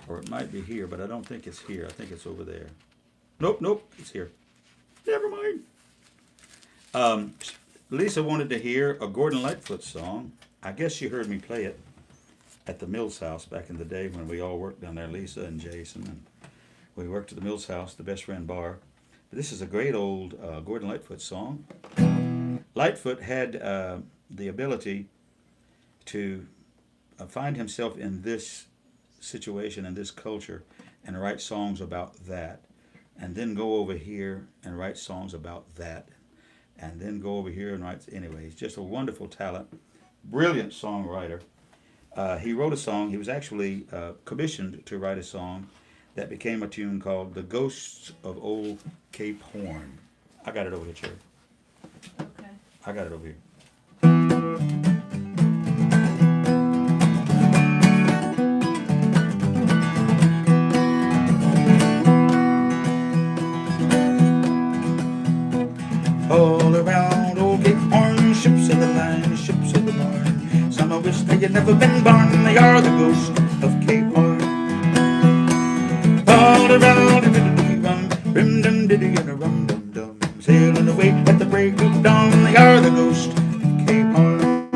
Or it might be here, but I don't think it's here. I think it's over there. Nope, it's here. Never mind. Lisa wanted to hear a Gordon Lightfoot song. I guess she heard me play it at the Mills House back in the day when we all worked down there, Lisa and Jason, and we worked at the Mills House, the Best Friend Bar. But this is a great old Gordon Lightfoot song. Lightfoot had the ability to find himself in this situation and this culture and write songs about that, and then go over here and write songs about that, and then go over here and write. Anyway, he's just a wonderful talent, brilliant songwriter. He wrote a song. He was actually commissioned to write a song that became a tune called "The Ghosts of Old Cape Horn." I got it over here, Cherry.
Okay.
I got it over here. All around old Cape Horn, ships of the line, ships of the morn. Some of which they had never been born, they are the ghosts of Cape Horn. All around a diddly rum, rim dum diddy and a rum dum dum. Sailing away at the break of dawn, they are the ghosts of Cape Horn.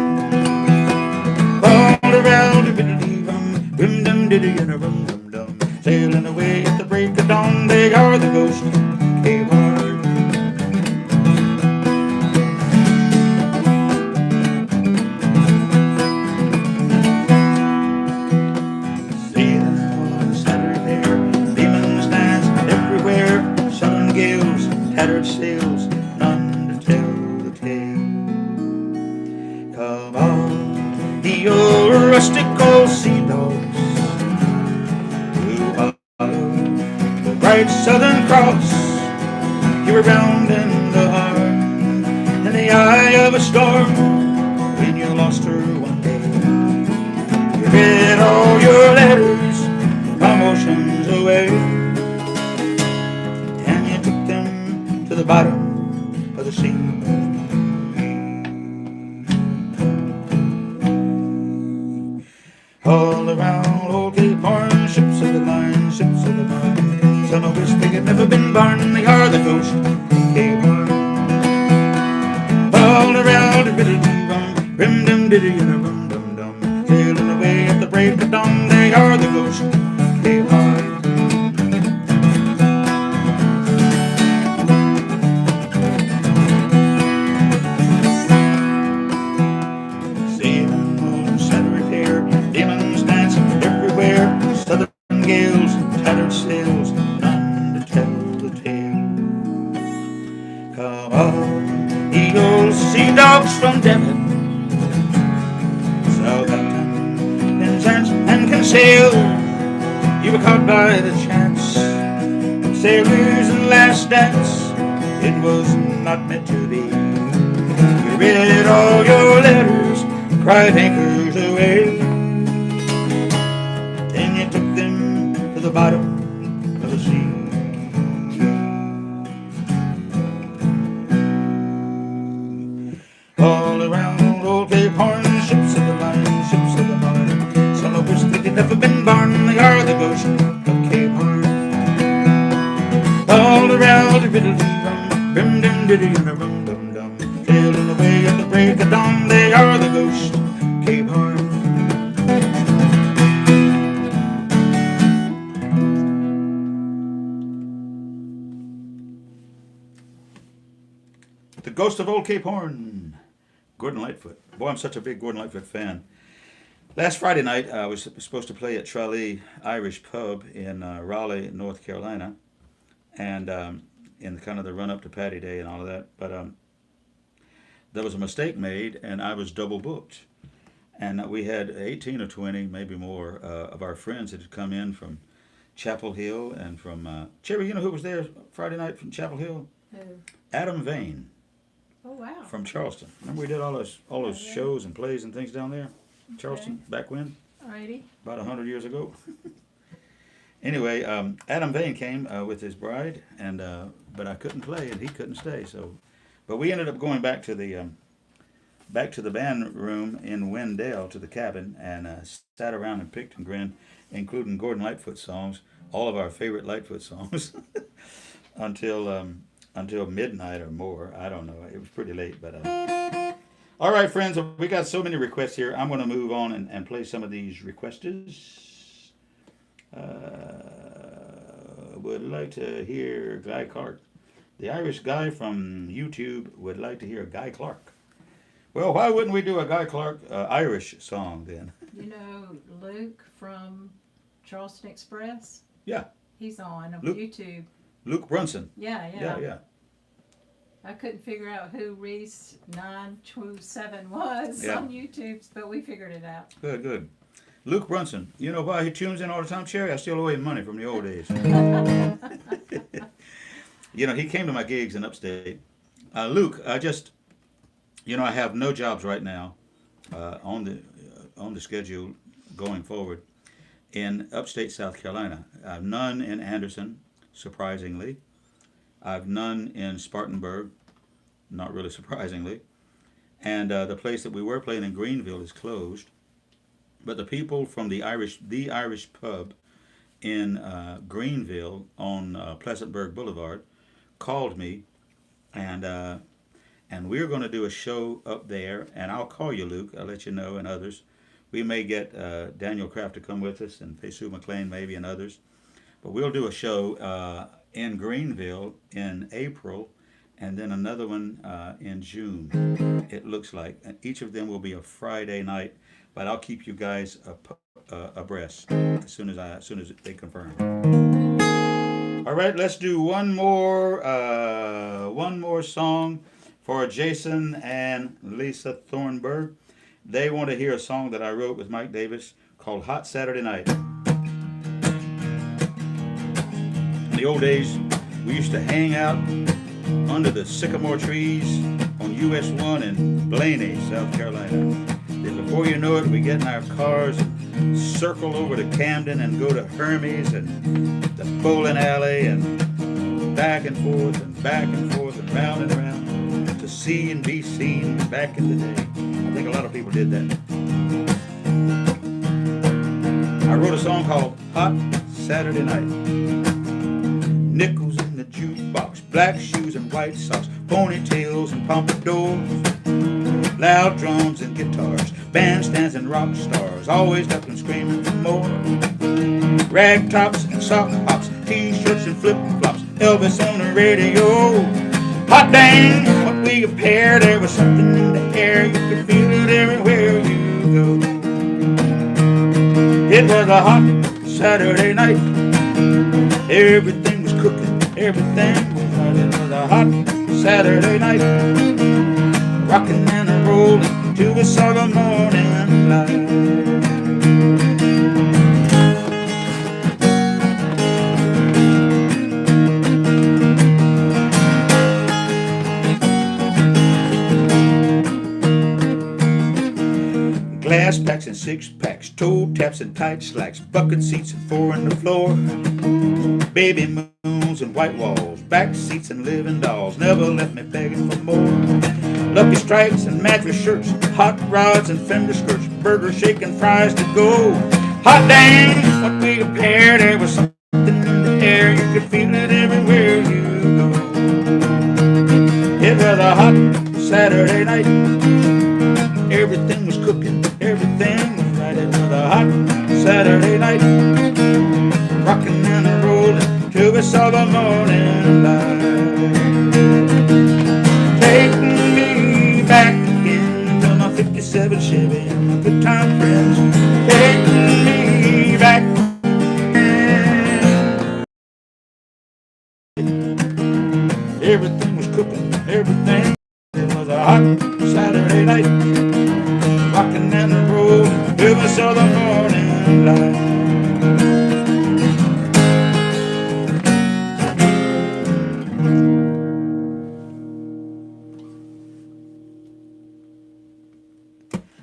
All around a diddly rum, rim dum diddy and a rum dum dum. Sailing away at the break of dawn, they are the ghosts of Cape Horn. Tattered sails, none to tell the tale. Come on, the old rustic old sea dogs, who follow the bright Southern Cross. You were bound in the heart, in the eye of a storm, when you lost her one day. You read all your letters from oceans away, to the bottom of the sea. All around old Cape Horn, ships of the line, ships of the line. Some of which they had never been born, they are the ghosts of Cape Horn. All around a riddle rum, rim dum diddy and a rum dum dum. Sailing away at the break of dawn, they are the ghosts of Cape Horn. Southern gales, tattered sails, none to tell the tale. Come on, the old sea dogs from Devon, Southampton, Penzance, and Kinsale. You were caught by the chance of sailors and last dance. It was not meant to be. You read all your letters, cried anchors away. The bottom of the sea. All around old Cape Horn, ships of the line, ships of the morn. Some of which they had never been born, they are the ghosts of Cape Horn. All around a riddle rum, rim dum diddy and a rum dum dum. Sailing away at the break of dawn, they are the ghosts of Cape Horn. The Ghost of Old Cape Horn, Gordon Lightfoot. Boy, I'm such a big Gordon Lightfoot fan. Last Friday night, I was supposed to play at Tralee Irish Pub in Raleigh, North Carolina. and in kind of the run up to Patty Day and all of that. But there was a mistake made, and I was double booked. And we had 18 or 20, maybe more, of our friends that had come in from Chapel Hill and from Cherry. You know who was there Friday night from Chapel Hill?
Who?
Adam Vane
Oh, wow.
from Charleston. Remember we did all those shows and plays and things down there, Charleston, back when,
Alrighty.
about 100 years ago. Anyway, Adam Vane came with his bride, and but I couldn't play and he couldn't stay. So, but we ended up going back to the band room in Wendell to the cabin and sat around and picked and grinned, including Gordon Lightfoot songs, all of our favorite Lightfoot songs, until midnight or more. I don't know. It was pretty late, but. All right, friends, we got so many requests here. I'm going to move on and play some of these requests. Would like to hear Guy Clark. The Irish guy from YouTube would like to hear Guy Clark. Well, why wouldn't we do a Guy Clark Irish song then?
You know Luke from Charleston Express?
Yeah.
He's on
Luke.
YouTube.
Luke Brunson.
Yeah.
Yeah.
I couldn't figure out who Reese 927 was
Yeah.
on YouTube, but we figured it out.
Good. Luke Brunson. You know why he tunes in all the time, Cherry? I still owe him money from the old days. You know, he came to my gigs in upstate. Luke, I have no jobs right now on the schedule going forward in upstate South Carolina. I have none in Anderson, surprisingly. I have none in Spartanburg, not really surprisingly. And the place that we were playing in Greenville is closed. But the people from the Irish pub in Greenville on Pleasantburg Boulevard called me, and we're going to do a show up there. And I'll call you, Luke. I'll let you know, and others. We may get Daniel Kraft to come with us, and Sue McLean maybe, and others. But we'll do a show in Greenville in April, and then another one in June. It looks like, and each of them will be a Friday night. But I'll keep you guys abreast as soon as they confirm. All right, let's do one more song for Jason and Lisa Thornburg. They want to hear a song that I wrote with Mike Davis called "Hot Saturday Night." In the old days, we used to hang out under the sycamore trees on US 1 in Blaney, South Carolina. Then before you know it, we get in our cars and circle over to Camden and go to Hermes and the bowling alley and back and forth and round and around to see and be seen back in the day. I think a lot of people did that. I wrote a song called Hot Saturday Night. Nickels in the jukebox, black shoes and white socks, ponytails and pompadours, loud drums and guitars, bandstands and rock stars, always up and screaming for more. Rag tops and sock hops, t-shirts and flip-flops, Elvis on the radio. Hot dang, what we compared, there was something in the air, you could feel it everywhere you go. It was a hot Saturday night, everything was cooking, everything was hot. It was a hot Saturday night, rocking and a rolling till we saw the morning light. Glass packs and six packs, toe taps and tight slacks, bucket seats and four on the floor, baby moons and white walls, back seats and living dolls, never left me begging for more. Lucky stripes and mattress shirts, hot rods and fender skirts, burger shake and fries to go. Hot dang, what we compared, there was something in the air, you could feel it everywhere you go. It was a hot Saturday night, everything was cooking, everything was right. It was a hot Saturday night, rocking and a rolling till we saw the morning light. Take me back again to my 57 Chevy and my good time friends. Take me back. Saturday night, rocking down the road till we saw the morning light.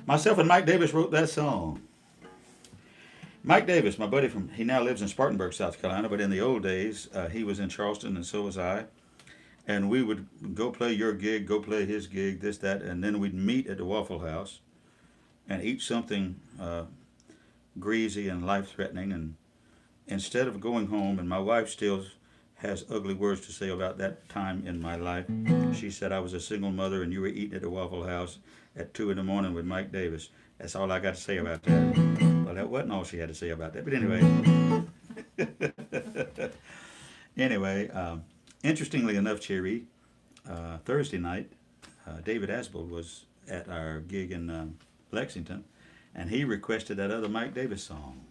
Myself and Mike Davis wrote that song. Mike Davis, my buddy he now lives in Spartanburg, South Carolina, but in the old days, he was in Charleston and so was I. And we would go play your gig, go play his gig, this, that, and then we'd meet at the Waffle House and eat something greasy and life-threatening. And instead of going home, and my wife still has ugly words to say about that time in my life. She said I was a single mother and you were eating at the Waffle House at 2 in the morning with Mike Davis. That's all I got to say about that. Well, that wasn't all she had to say about that. But anyway, interestingly enough, Cherry, Thursday night, David Asbold was at our gig in Lexington, and he requested that other Mike Davis song.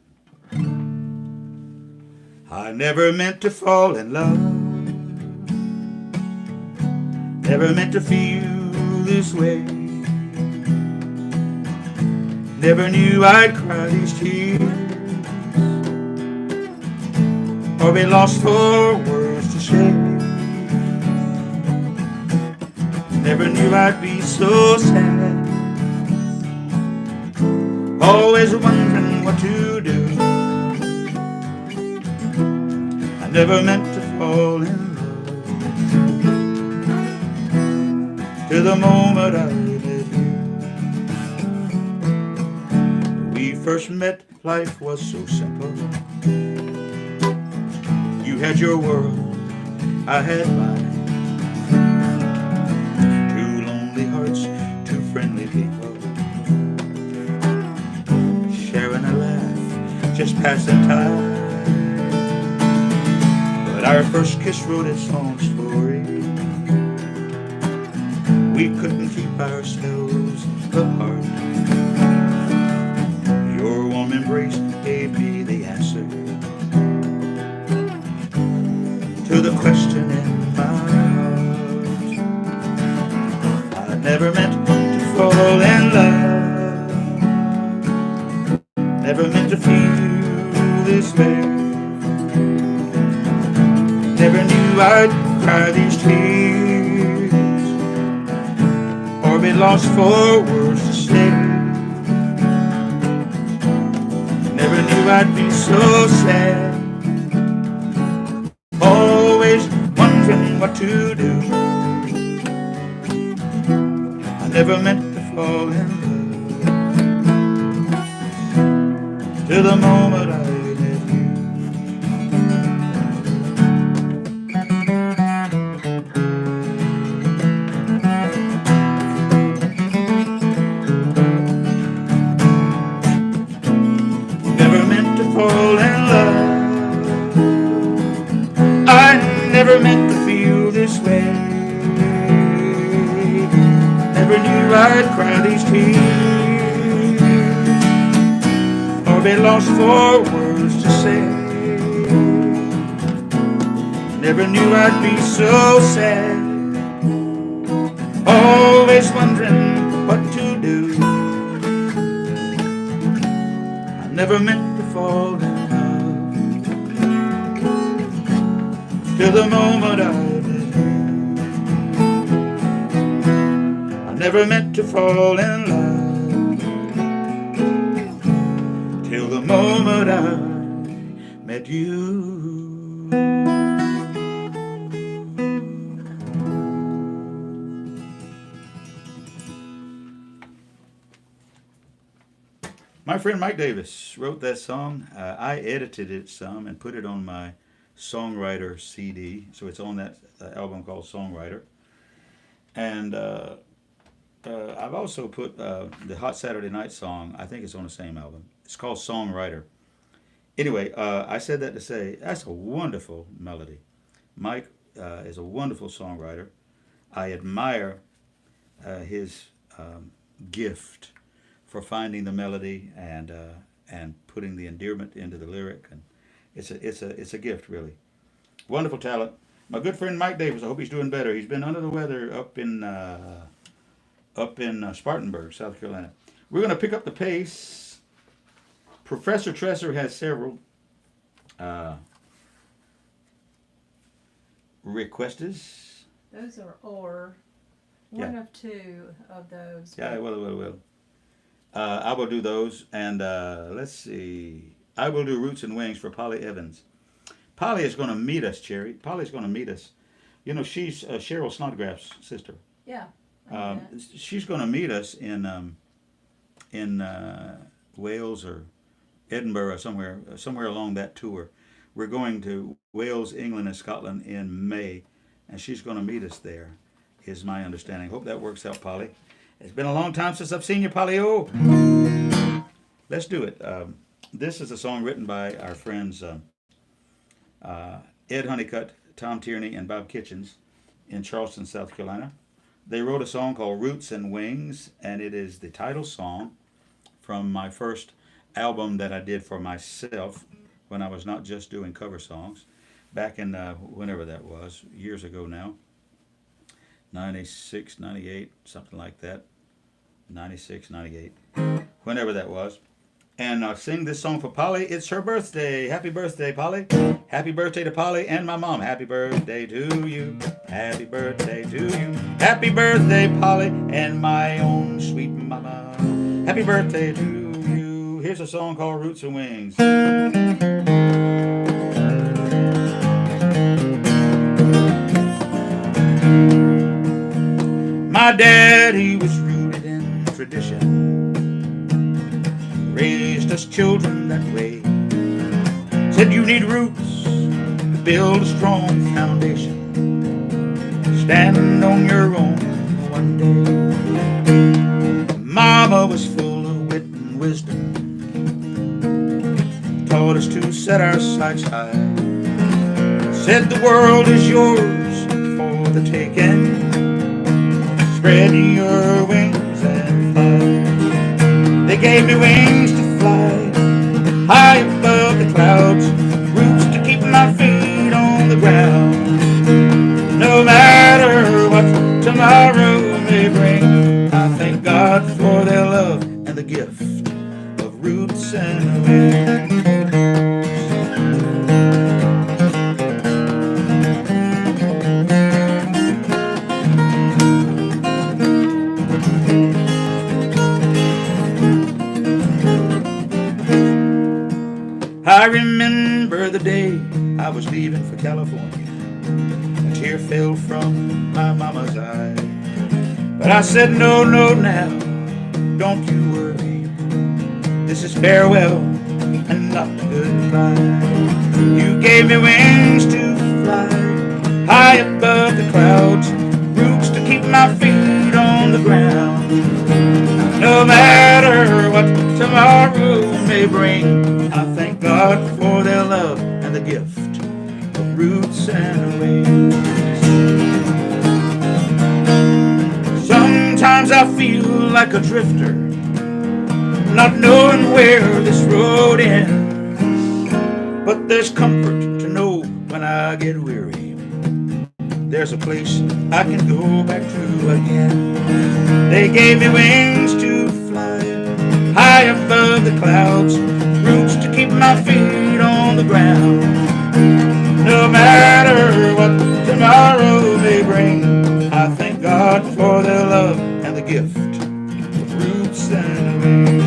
I never meant to fall in love, never meant to feel this way, never knew I'd cry these tears, or be lost for words to say, never knew I'd be so sad, always wondering what to do. I never meant to fall in love till the moment I met you. When we first met, life was so simple. You had your world, I had mine. Two lonely hearts, two friendly people, sharing a laugh, just passing time. But our first kiss wrote its own story. We couldn't keep ourselves apart. Your warm embrace gave me the answer to the question in my heart. I never meant to fall in love, never meant to feel this way, never knew I'd cry these tears, or be lost for words to say, never knew I'd be so sad, always wondering what to do. I never meant to fall in love till the moment I met you. Never meant to fall in love, I never meant to feel this way, never knew I'd cry these tears, or be lost for words to say, never knew I'd be so sad, always wondering what to do. I never meant to fall in love till the moment I met you. I never meant to fall in love till the moment I met you. My friend Mike Davis wrote that song. I edited it some and put it on my songwriter CD. So it's on that album called Songwriter. And I've also put the Hot Saturday Night song. I think it's on the same album. It's called Songwriter. Anyway, I said that to say that's a wonderful melody. Mike is a wonderful songwriter. I admire his gift for finding the melody and putting the endearment into the lyric, and it's a gift, really. Wonderful talent. My good friend Mike Davis, I hope he's doing better. He's been under the weather up in up in Spartanburg, South Carolina. We're going to pick up the pace. Professor Tresser has several uh, requests.
Those are or one of two of those.
Yeah, well. I will do those, and let's see. I will do Roots and Wings for Polly Evans. Polly is going to meet us, Cherry. Polly's going to meet us. You know, she's Cheryl Snodgraff's sister.
Yeah. I know that.
She's going to meet us in Wales or Edinburgh or somewhere along that tour. We're going to Wales, England, and Scotland in May, and she's going to meet us there, is my understanding. Hope that works out, Polly. It's been a long time since I've seen you, Polly. Oh, let's do it. This is a song written by our friends Ed Honeycutt, Tom Tierney, and Bob Kitchens in Charleston, South Carolina. They wrote a song called Roots and Wings, and it is the title song from my first album that I did for myself when I was not just doing cover songs back in whenever that was, years ago now, 96, 98, something like that, 96, 98, whenever that was. And sing this song for Polly. It's her birthday. Happy birthday, Polly. Happy birthday to Polly and my mom. Happy birthday to you. Happy birthday to you. Happy birthday, Polly, and my own sweet mama. Happy birthday to you. Here's a song called Roots and Wings. My daddy was rooted in tradition, raised us children that way. Said you need roots to build a strong foundation, stand on your own one day. Mama was full of wit and wisdom, taught us to set our sights high. Said the world is yours for the taking, spread your wings and fly. They gave me wings to fly high above the clouds, roots to keep my feet on the ground. No matter what tomorrow may bring, I thank God for their love and the gift of roots and wings. I remember the day I was leaving for California. A tear fell from my mama's eye. But I said, no, now, don't you worry. This is farewell and not goodbye. You gave me wings to fly high above the clouds, roots to keep my feet on the ground. No matter what tomorrow may bring, I thank God for their love and the gift of roots and wings. Sometimes I feel like a drifter, not knowing where this road ends. But there's comfort to know when I get weary, there's a place I can go back to again. They gave me wings to fly high above the clouds, roots to keep my feet on the ground. No matter what tomorrow may bring, I thank God for their love and the gift of roots and wings.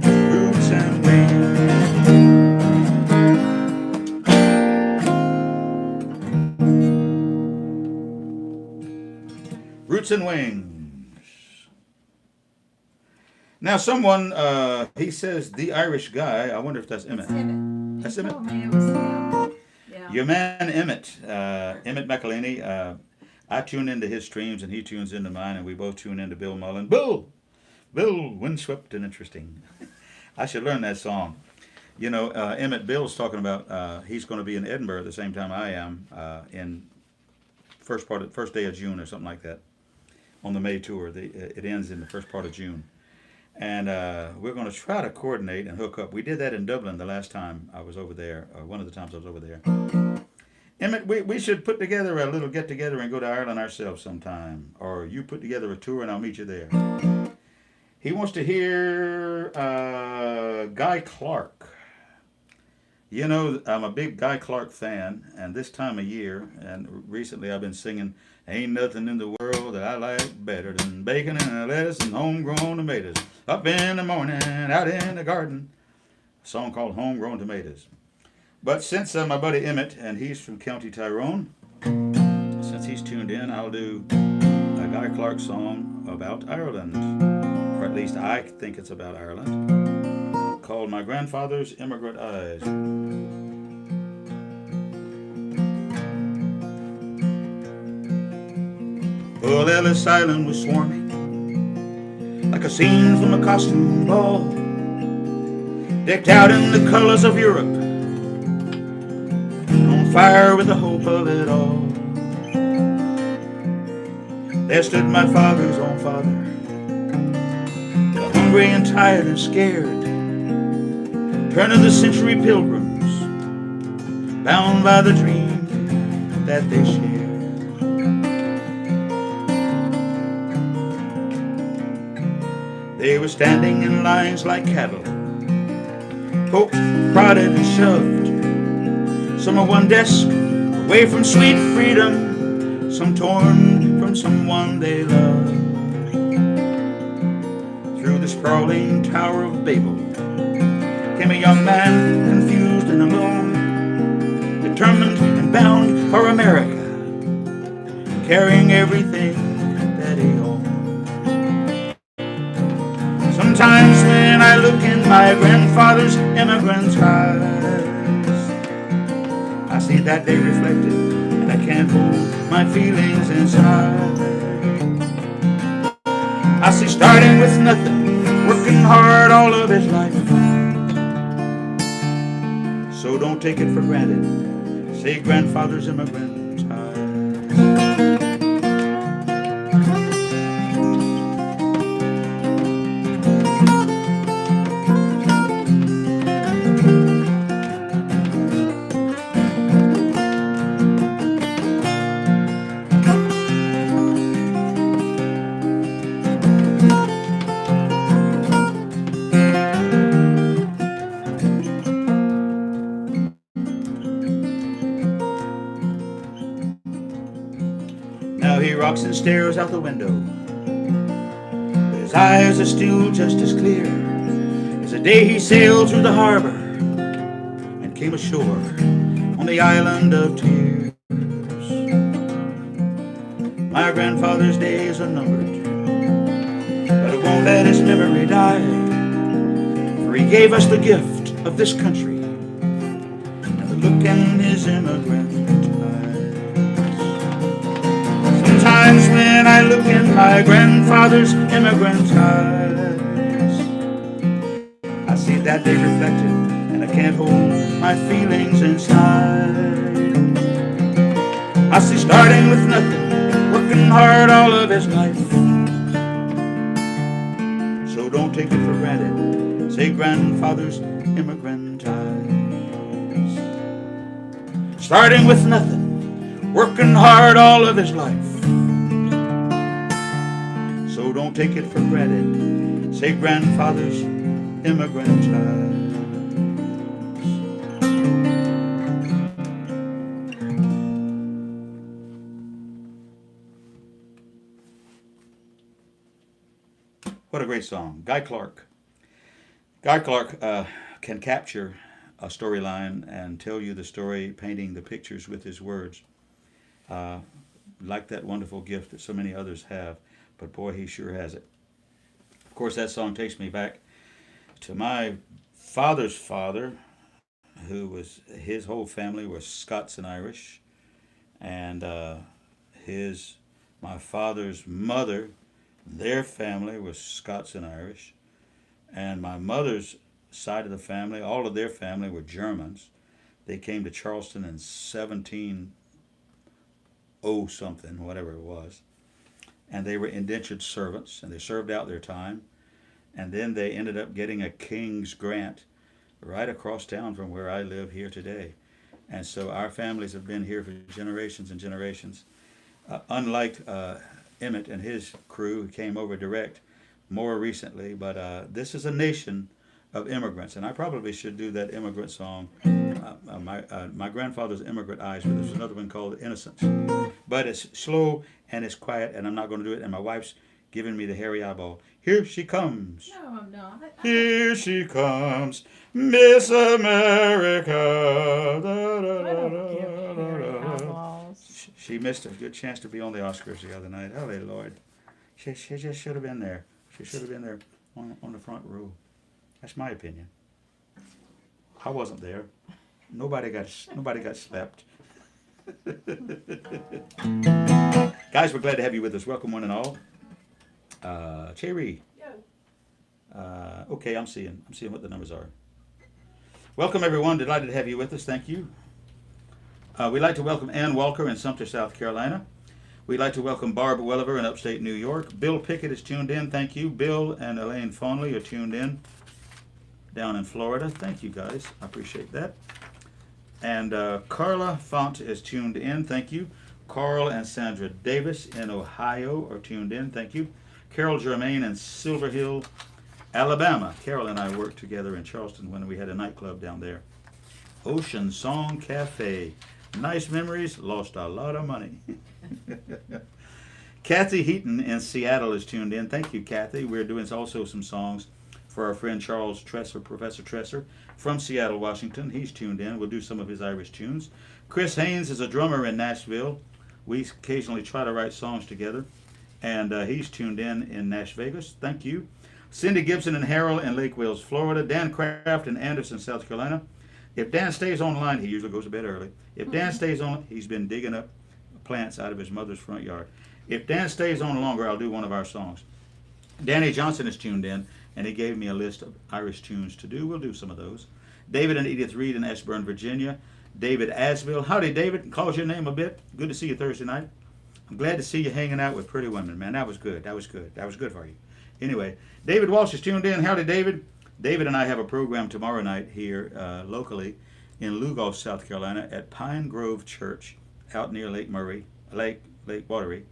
Roots and wings. Roots and Wings. Now, someone, he says, the Irish guy. I wonder if that's Emmett.
It's Emmett.
That's
He
Emmett.
told me it was him. Yeah.
Your man Emmett, Emmett McElhaney. I tune into his streams and he tunes into mine, and we both tune into Bill Mullen. Bill, windswept and interesting. I should learn that song. You know, Emmett, Bill's talking about he's going to be in Edinburgh at the same time I am in first day of June or something like that on the May tour. It ends in the first part of June. And we're going to try to coordinate and hook up. We did that in Dublin the last time I was over there, or one of the times I was over there. Emmett, we should put together a little get together and go to Ireland ourselves sometime. Or you put together a tour and I'll meet you there. He wants to hear Guy Clark. You know, I'm a big Guy Clark fan, and this time of year, and recently I've been singing Ain't Nothing in the World That I Like Better Than Bacon and Lettuce and Homegrown Tomatoes. Up in the morning, out in the garden. A song called Homegrown Tomatoes. But since my buddy Emmett, and he's from County Tyrone, since he's tuned in, I'll do a Guy Clark song about Ireland. Or at least I think it's about Ireland. Called My Grandfather's Immigrant Eyes. Well, Ellis Island was swarming like a scene from a costume ball, decked out in the colors of Europe, on fire with the hope of it all. There stood my father's own father, hungry and tired and scared, turn-of-the-century pilgrims, bound by the dream that they shared. They were standing in lines like cattle, poked, prodded, and shoved. Some at one desk, away from sweet freedom, some torn from someone they loved. Through the sprawling Tower of Babel came a young man, confused and alone, determined and bound for America, carrying everything that he owned. Sometimes when I look in my grandfather's immigrant's eyes, I see that day reflected, and I can't hold my feelings inside. I see starting with nothing, working hard all of his life. So don't take it for granted, say grandfather's immigrant's eyes. Now he rocks and stares out the window, but his eyes are still just as clear as the day he sailed through the harbor and came ashore on the island of tears. My grandfather's days are numbered, but it won't let his memory die, for he gave us the gift of this country and the look in his immigrant eyes. Sometimes when I look in my grandfather's immigrant eyes, I see that day reflected, and I can't hold my feelings inside. I see starting with nothing, working hard all of his life. So don't take it for granted, say grandfather's immigrant eyes. Starting with nothing, working hard all of his life. So don't take it for granted, say grandfather's immigrant eyes. What a great song. Guy Clark. Guy Clark can capture a storyline and tell you the story, painting the pictures with his words. Like that wonderful gift that so many others have. But boy, he sure has it. Of course, that song takes me back to my father's father, who was, his whole family was Scots and Irish. And my father's mother, their family was Scots and Irish. And my mother's side of the family, all of their family were Germans. They came to Charleston in 1700 something, whatever it was. And they were indentured servants, and they served out their time. And then they ended up getting a king's grant right across town from where I live here today. And so our families have been here for generations and generations. Unlike Emmett and his crew who came over direct more recently, but this is a nation of immigrants, and I probably should do that immigrant song. My grandfather's Immigrant Eyes, but there's another one called Innocence. But it's slow and it's quiet, and I'm not going to do it. And my wife's giving me the hairy eyeball. Here she comes.
No, I'm not.
Here she comes, Miss America. Da, da,
I
da,
don't
da,
give
da,
Harry
da.
eyeballs.
She missed a good chance to be on the Oscars the other night. Holy Lord. She just should have been there. She should have been there on the front row. That's my opinion. I wasn't there. Nobody got slapped. Guys, we're glad to have you with us. Welcome one and all. Cherry. Okay, I'm seeing what the numbers are. Welcome everyone. Delighted to have you with us. Thank you. We'd like to welcome Ann Walker in Sumter, South Carolina. We'd like to welcome Barb Welliver in upstate New York. Bill Pickett is tuned in. Thank you. Bill and Elaine Fawnley are tuned in down in Florida. Thank you, guys. I appreciate that. And Carla Font is tuned in. Thank you. Carl and Sandra Davis in Ohio are tuned in. Thank you. Carol Germain in Silver Hill, Alabama. Carol and I worked together in Charleston when we had a nightclub down there. Ocean Song Cafe. Nice memories, lost a lot of money. Kathy Heaton in Seattle is tuned in. Thank you, Kathy. We're doing also some songs for our friend Charles Tresser, Professor Tresser, from Seattle, Washington. He's tuned in. We'll do some of his Irish tunes. Chris Haynes is a drummer in Nashville. We occasionally try to write songs together. And he's tuned in Nash Vegas. Thank you. Cindy Gibson in Harroll and Lake Wales, Florida. Dan Kraft in Anderson, South Carolina. If Dan stays online, he usually goes to bed early. If Dan stays on, he's been digging up plants out of his mother's front yard. If Dan stays on longer, I'll do one of our songs. Danny Johnson is tuned in, and he gave me a list of Irish tunes to do. We'll do some of those. David and Edith Reed in Ashburn, Virginia. David Asville. Howdy, David. Calls your name a bit. Good to see you Thursday night. I'm glad to see you hanging out with pretty women, man. That was good. That was good. That was good for you. Anyway, David Walsh is tuned in. Howdy, David. David and I have a program tomorrow night here locally in Lugos, South Carolina at Pine Grove Church out near Lake Wateree.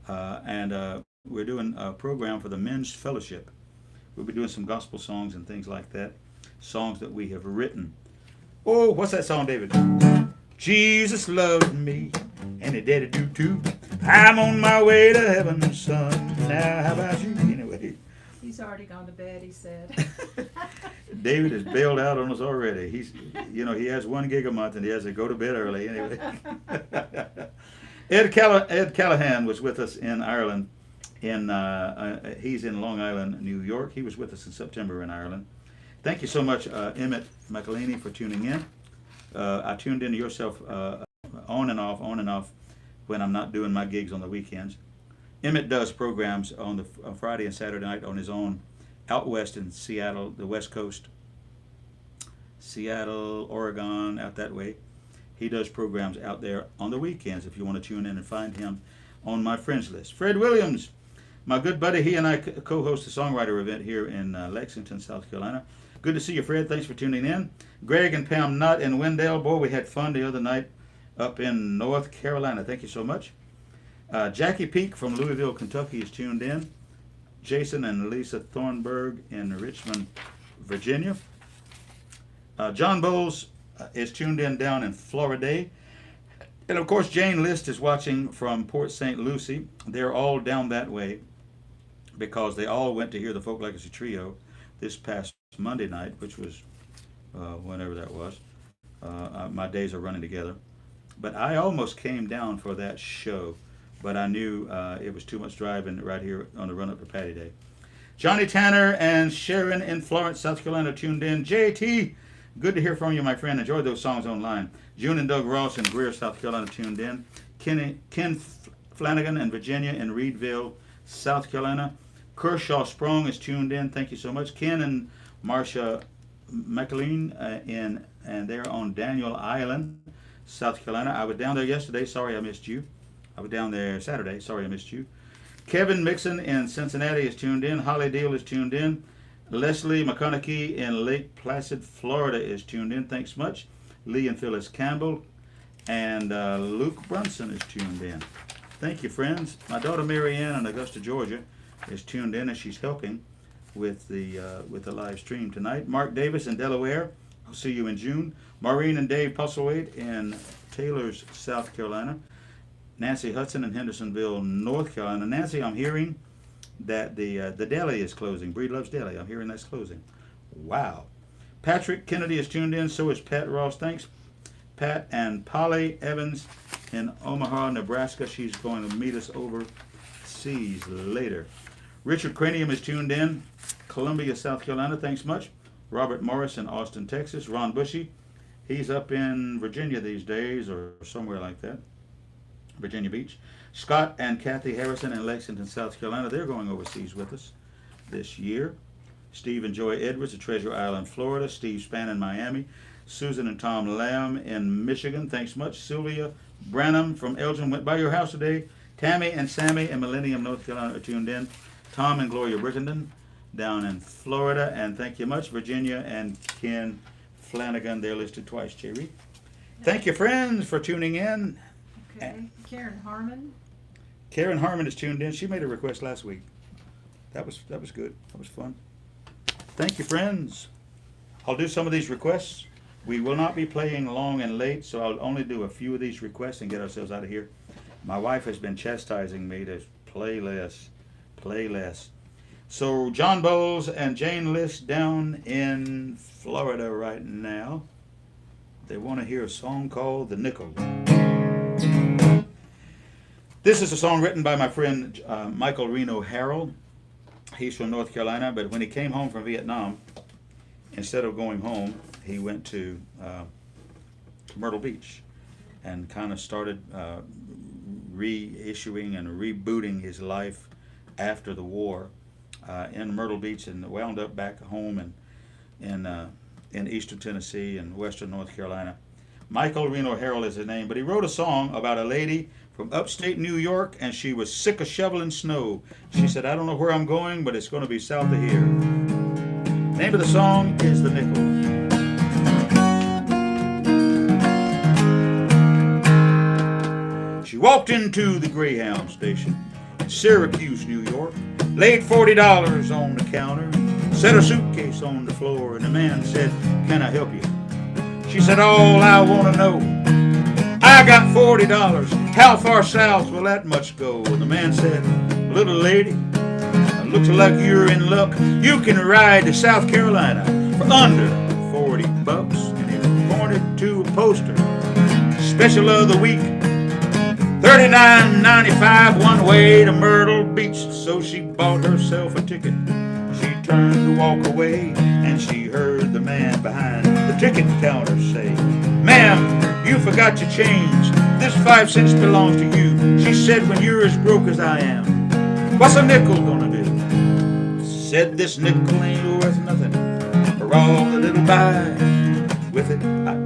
And we're doing a program for the Men's Fellowship. We'll be doing some gospel songs and things like that, songs that we have written. Oh, what's that song, David? Jesus loved me, and he did it do too. I'm on my way to heaven, son. Now, how about you? Anyway.
He's already gone to bed, he said.
David is bailed out on us already. He has 1 gig a month, and he has to go to bed early anyway. Ed Callahan was with us in Ireland. He's in Long Island, New York. He was with us in September in Ireland. Thank you so much, Emmett McElhaney, for tuning in. I tuned into yourself on and off when I'm not doing my gigs on the weekends. Emmett does programs on the Friday and Saturday night on his own out west in Seattle, the West Coast, Seattle, Oregon, out that way. He does programs out there on the weekends if you want to tune in and find him on my friends list. Fred Williams, my good buddy, he and I co-host a songwriter event here in Lexington, South Carolina. Good to see you, Fred. Thanks for tuning in. Greg and Pam Nutt in Wendell. Boy, we had fun the other night up in North Carolina. Thank you so much. Jackie Peak from Louisville, Kentucky is tuned in. Jason and Lisa Thornburg in Richmond, Virginia. John Bowles is tuned in down in Florida. And of course, Jane List is watching from Port St. Lucie. They're all down that way because they all went to hear the Folk Legacy Trio this past Monday night, which was whenever that was. My days are running together. But I almost came down for that show, but I knew it was too much driving right here on the run-up to Patty Day. Johnny Tanner and Sharon in Florence, South Carolina tuned in. JT, good to hear from you, my friend. Enjoy those songs online. June and Doug Ross in Greer, South Carolina tuned in. Ken Flanagan in Virginia in Reedville, South Carolina. Kershaw Sprong is tuned in. Thank you so much. Ken and Marcia McLean and they're on Daniel Island, South Carolina. I was down there yesterday. Sorry I missed you. I was down there Saturday. Sorry I missed you. Kevin Mixon in Cincinnati is tuned in. Holly Deal is tuned in. Leslie McConaughey in Lake Placid, Florida is tuned in. Thanks much. Lee and Phyllis Campbell, and Luke Brunson is tuned in. Thank you, friends. My daughter Mary Ann in Augusta, Georgia, is tuned in, and she's helping with the live stream tonight. Mark Davis in Delaware, I'll see you in June. Maureen and Dave Pusselwaite in Taylors, South Carolina. Nancy Hudson in Hendersonville, North Carolina. Nancy, I'm hearing that the deli is closing. Breed Loves Deli. I'm hearing that's closing. Wow. Patrick Kennedy is tuned in. So is Pat Ross. Thanks, Pat. And Polly Evans in Omaha, Nebraska. She's going to meet us overseas later. Richard Cranium is tuned in. Columbia, South Carolina. Thanks much. Robert Morris in Austin, Texas. Ron Bushy. He's up in Virginia these days, or somewhere like that. Virginia Beach. Scott and Kathy Harrison in Lexington, South Carolina. They're going overseas with us this year. Steve and Joy Edwards at Treasure Island, Florida. Steve Spann in Miami. Susan and Tom Lamb in Michigan. Thanks much. Sylvia Branham from Elgin went by your house today. Tammy and Sammy in Millennium, North Carolina are tuned in. Tom and Gloria Brittenden down in Florida. And thank you much. Virginia and Ken Flanagan. They're listed twice, Jerry. Thank you, friends, for tuning in.
Okay. Karen Harmon.
Karen Harmon is tuned in. She made a request last week. That was good. That was fun. Thank you, friends. I'll do some of these requests. We will not be playing long and late, so I'll only do a few of these requests and get ourselves out of here. My wife has been chastising me to play less, play less. So John Bowles and Jane List down in Florida right now. They want to hear a song called The Nickel. This is a song written by my friend Michael Reno Harrell. He's from North Carolina, but when he came home from Vietnam, instead of going home, he went to Myrtle Beach and kind of started reissuing and rebooting his life after the war in Myrtle Beach, and wound up back home in eastern Tennessee and western North Carolina. Michael Reno Harrell is his name, but he wrote a song about a lady from upstate New York, and she was sick of shoveling snow. She said, I don't know where I'm going, but it's going to be south of here. The name of the song is The Nickel. She walked into the Greyhound station in Syracuse, New York, laid $40 on the counter, set her suitcase on the floor, and the man said, can I help you? She said, all I want to know, I got $40. How far south will that much go? And the man said, little lady, it looks like you're in luck. You can ride to South Carolina for under $40. And he pointed to a poster. Special of the week, $39.95 one way to Myrtle Beach. So she bought herself a ticket. She turned to walk away, and she heard the man behind the ticket counter say, ma'am, you forgot your change. This 5 cents belongs to you. She said, when you're as broke as I am, what's a nickel gonna do? Said, this nickel ain't worth nothing for all the little buy. With it,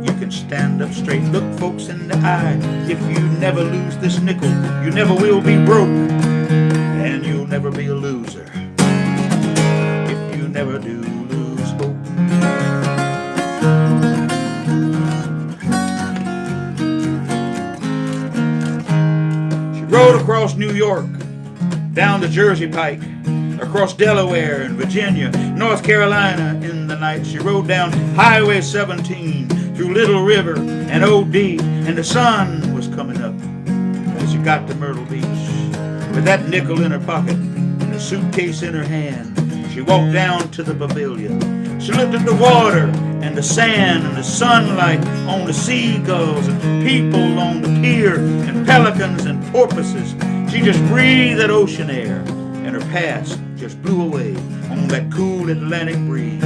you can stand up straight, look folks in the eye. If you never lose this nickel, you never will be broke, and you'll never be a loser if you never do lose hope. Rode across New York, down the Jersey Pike, across Delaware and Virginia, North Carolina in the night. She rode down Highway 17 through Little River and OD, and the sun was coming up as she got to Myrtle Beach. With that nickel in her pocket and a suitcase in her hand, she walked down to the pavilion. She looked at the water and the sand and the sunlight on the seagulls and people on the pier and pelicans and porpoises. She just breathed that ocean air, and her past just blew away on that cool Atlantic breeze.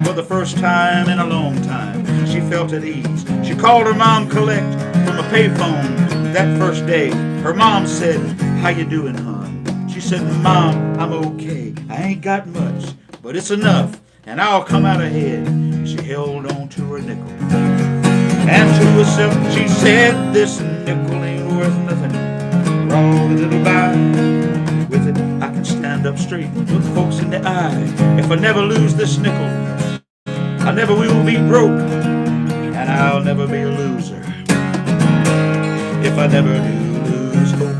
For the first time in a long time, she felt at ease. She called her mom collect from a payphone that first day. Her mom said, how you doing, hon? She said, Mom, I'm okay. I ain't got much, but it's enough, and I'll come out ahead. She held on to her nickel, and to herself she said, this nickel ain't worth nothing for all the little buy. With it, I can stand up straight, look folks in the eye. If I never lose this nickel, I never will be broke, and and I'll never be a loser if I never do lose hope.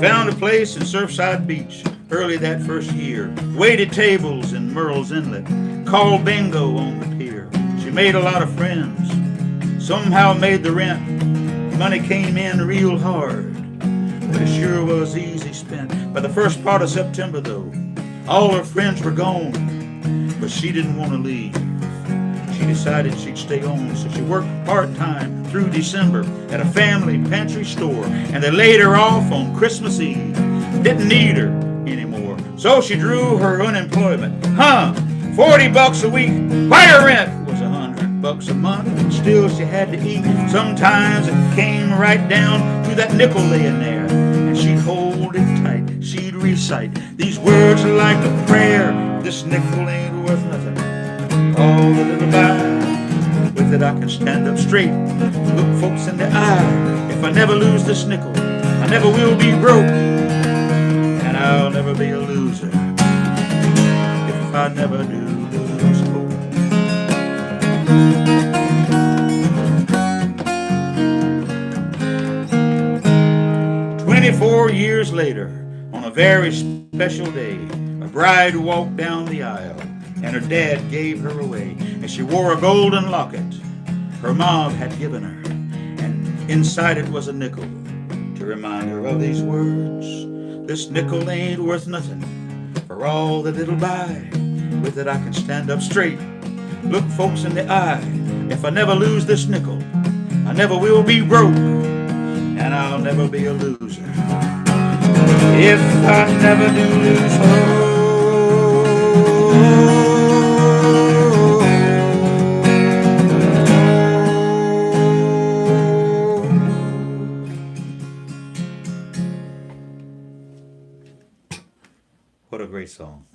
Found a place in Surfside Beach early that first year. Waited tables in Murrell's Inlet. Called bingo on the pier. She made a lot of friends. Somehow made the rent. Money came in real hard. But it sure was easy spent. By the first part of September though, all her friends were gone. But she didn't want to leave. She decided she'd stay on, so she worked part-time through December at a family pantry store, and they laid her off on Christmas Eve. Didn't need her anymore, so she drew her unemployment. $40 a week. Why her rent was $100 a month, and still she had to eat. Sometimes it came right down to that nickel laying there, and she'd hold it tight. She'd recite these words like a prayer. This nickel ain't worth nothing. All the little buy. With it I can stand up straight, look folks in the eye. If I never lose this nickel, I never will be broke, and I'll never be a loser if I never do lose hope. 24 years later, on a very special day, a bride walked down the aisle, and her dad gave her away, and she wore a golden locket her mom had given her, and inside it was a nickel to remind her of these words. This nickel ain't worth nothing for all that it'll buy. With it I can stand up straight, look folks in the eye. If I never lose this nickel, I never will be broke, and I'll never be a loser if I never do lose hope. What a great song.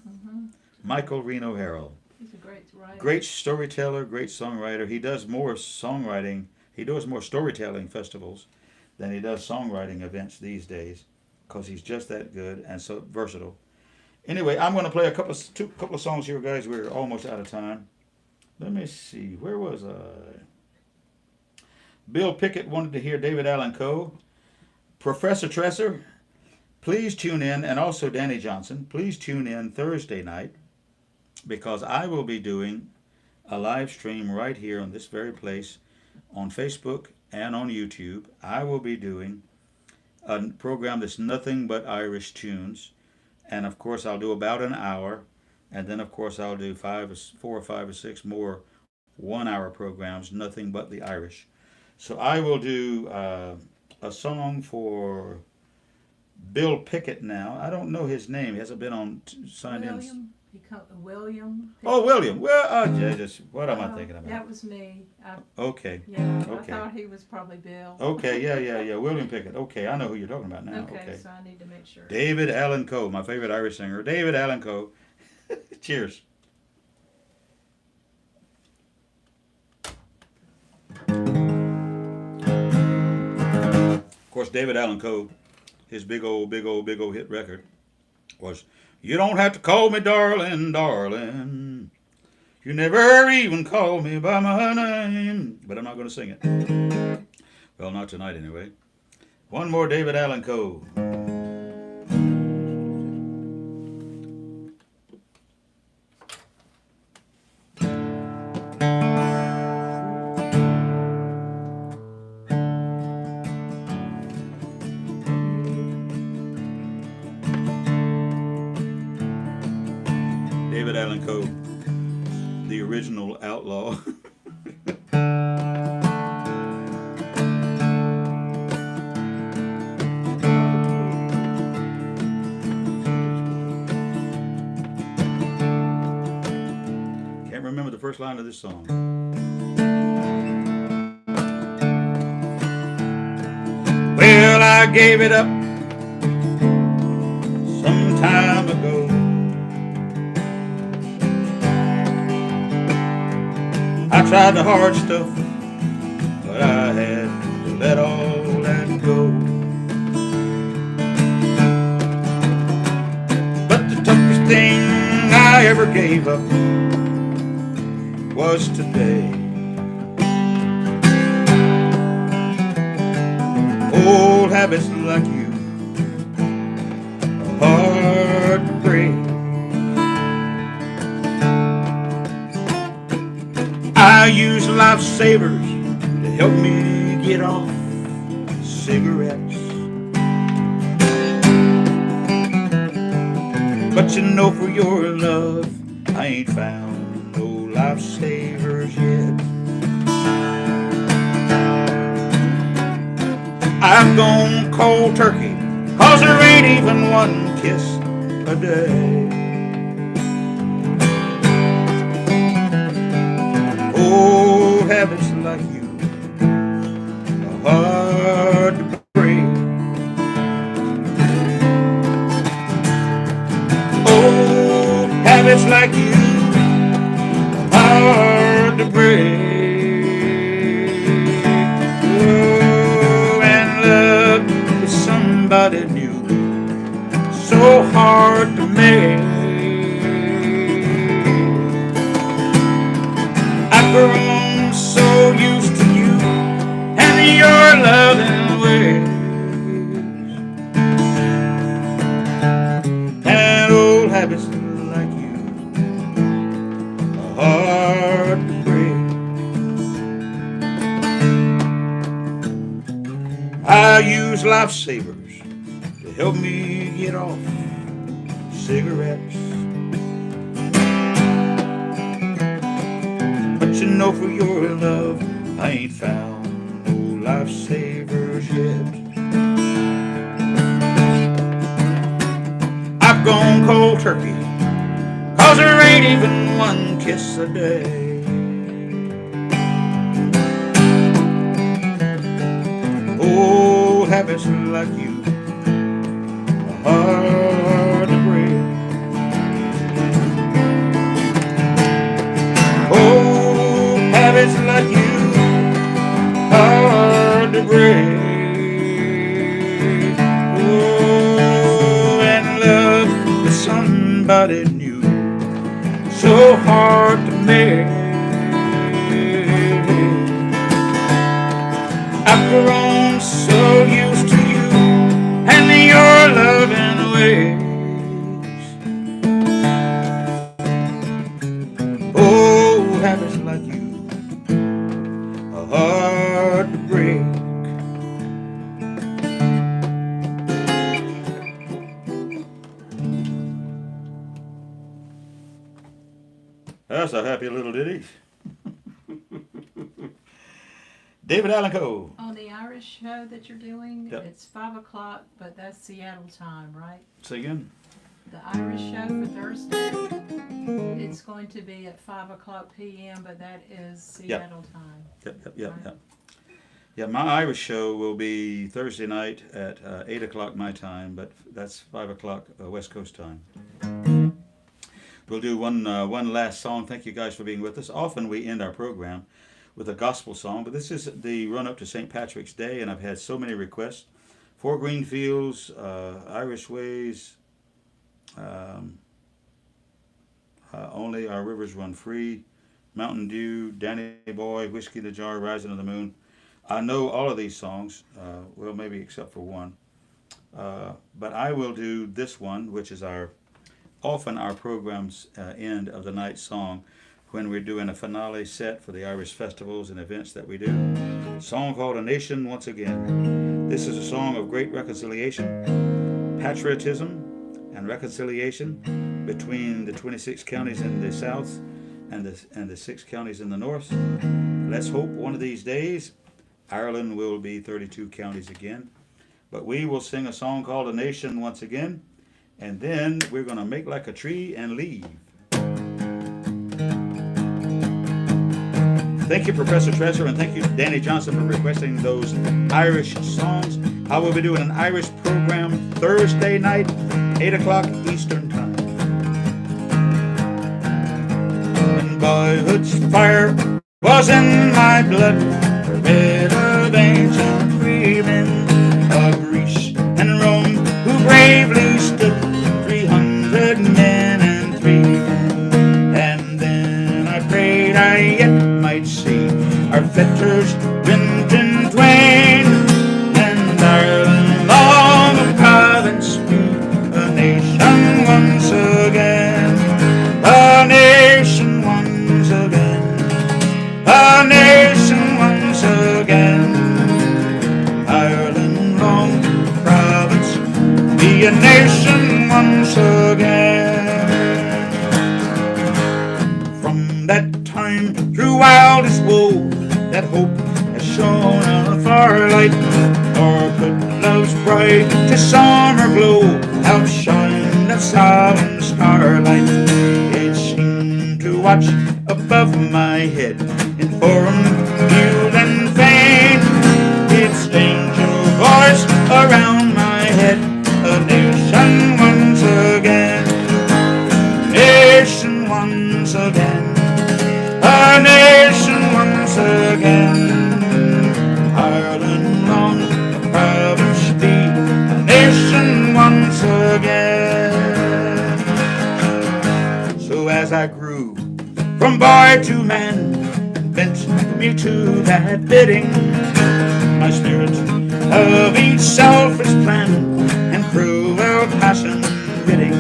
Michael Reno Harrell.
He's a great writer.
Great storyteller, great songwriter. He does more songwriting, he does more storytelling festivals than he does songwriting events these days, because he's just that good and so versatile. Anyway, I'm going to play a couple of songs here, guys. We're almost out of time. Let me see. Where was I? Bill Pickett wanted to hear David Allan Coe. Professor Tresser, please tune in, and also Danny Johnson, please tune in Thursday night, because I will be doing a live stream right here on this very place on Facebook and on YouTube. I will be doing a program that's nothing but Irish tunes, and of course I'll do about an hour, and then of course I'll do 4 or 5 or 6 more 1-hour programs, nothing but the Irish. So I will do a song for Bill Pickett now. I don't know his name. He hasn't been on signed in.
William.
Oh, William. Well, what am I thinking about?
That was me.
Okay.
Yeah,
Okay.
I thought he was probably Bill.
Okay, yeah. William Pickett. Okay, I know who you're talking about now.
Okay, so I need to make sure.
David Allan Coe, my favorite Irish singer. David Allan Coe. Cheers. Of course, David Allan Coe, his big old hit record was "You Don't Have to Call Me Darling, Darling. You never even call me by my name." But I'm not going to sing it. Well, not tonight anyway. One more David Allan Coe. David Allan Coe, the original outlaw. Can't remember the first line of this song. Well, I gave it up some time ago. I tried the hard stuff, but I had to let all that go. But the never gave up was today. Old habits like you are hard to break. I use lifesavers to help me get off cigarettes. But you know, for your love, I ain't found no lifesavers yet. I've gone cold turkey, 'cause there ain't even one kiss a day. Old habits like you are hard to break. Old habits like you are hard to break. Oh, and love is somebody new, so hard to make. I've grown so used to you and your loving ways, and old habits like you are hard to break. I use lifesavers to help me get off cigarettes. But you know, for your love, I ain't found no lifesavers yet. I've gone cold turkey, 'cause there ain't even one kiss a day. Old habits like you are hard to break. Old habits like you are hard to break. Oh, and love is somebody new, so hard to make. I've grown so used to you and your loving ways. Oh, habits like you are hard to break. That's a happy little ditty. David Allen Coe.
On the Irish show that you're doing,
Yep.
it's 5 o'clock, but that's Seattle time, right?
Say again.
The Irish show for Thursday, it's going to be at 5 o'clock p.m., but that is Seattle time.
Yep. Yeah, my Irish show will be Thursday night at 8 o'clock my time, but that's 5 o'clock West Coast time. We'll do one last song. Thank you guys for being with us. Often we end our program with a gospel song, but this is the run-up to St. Patrick's Day, and I've had so many requests. Four Green Fields, Irish Ways, Only Our Rivers Run Free, Mountain Dew, Danny Boy, Whiskey in the Jar, Rising of the Moon. I know all of these songs, well, maybe except for one. But I will do this one, which is often our program's end of the night song when we're doing a finale set for the Irish festivals and events that we do. A song called A Nation Once Again. This is a song of great reconciliation, patriotism, and reconciliation between the 26 counties in the south and the 6 counties in the north. Let's hope one of these days Ireland will be 32 counties again. But we will sing a song called A Nation Once Again, and then we're going to make like a tree and leave. Thank you, Professor Treasure, and thank you, Danny Johnson, for requesting those Irish songs. I will be doing an Irish program Thursday night, 8 o'clock Eastern Time. When boyhood's fire was in my blood, the red of ancient freemen of Greece and Rome, who bravely stood 300 men and 3 men. again. Ireland, long province, be a nation once again. From that time through wildest woe, that hope has shone on a far light, nor could love's bright to summer glow outshine that solemn starlight. It seemed to watch above my head in foreign field and fame, its angel voice around my head, a nation once again, nation once again, a nation once again. Ireland, long province, be a nation once again. So as I grew from boy to man, bent me to that bidding, my spirit of each selfish plan and cruel passion ridding.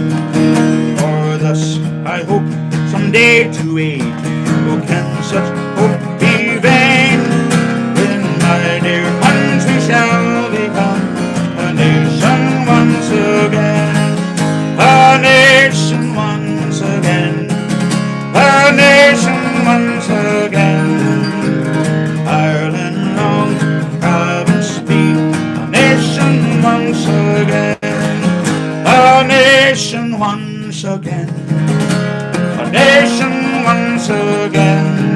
For thus I hope someday to aid, oh can such hope be vain, when my dear country shall become a nation once again, a nation once again, a nation once again. Ireland, long province, be a nation once again, a nation once again, a nation once again.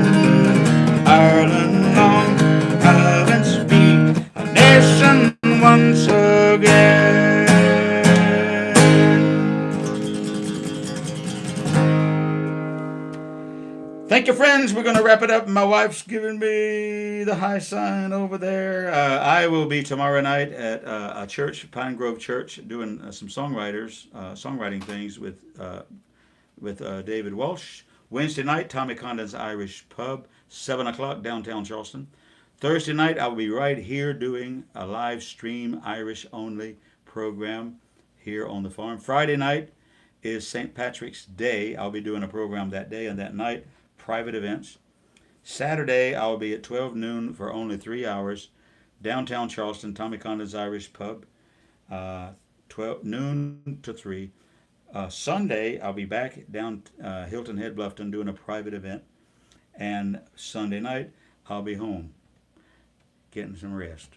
Ireland, long province, be a nation once again. Thank you, friends. We're going to wrap it up. My wife's giving me the high sign over there. I will be tomorrow night at a church, Pine Grove Church, doing some songwriting things with David Walsh. Wednesday night, Tommy Condon's Irish Pub, 7 o'clock, downtown Charleston. Thursday night, I will be right here doing a live stream Irish-only program here on the farm. Friday night is St. Patrick's Day. I'll be doing a program that day and that night, private events. Saturday, I'll be at 12 noon for only 3 hours, downtown Charleston, Tommy Condon's Irish Pub, 12 noon to 3. Sunday, I'll be back down Hilton Head Bluffton doing a private event. And Sunday night, I'll be home getting some rest.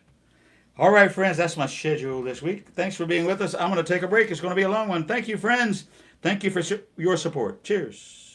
All right, friends, that's my schedule this week. Thanks for being with us. I'm going to take a break. It's going to be a long one. Thank you, friends. Thank you for your support. Cheers.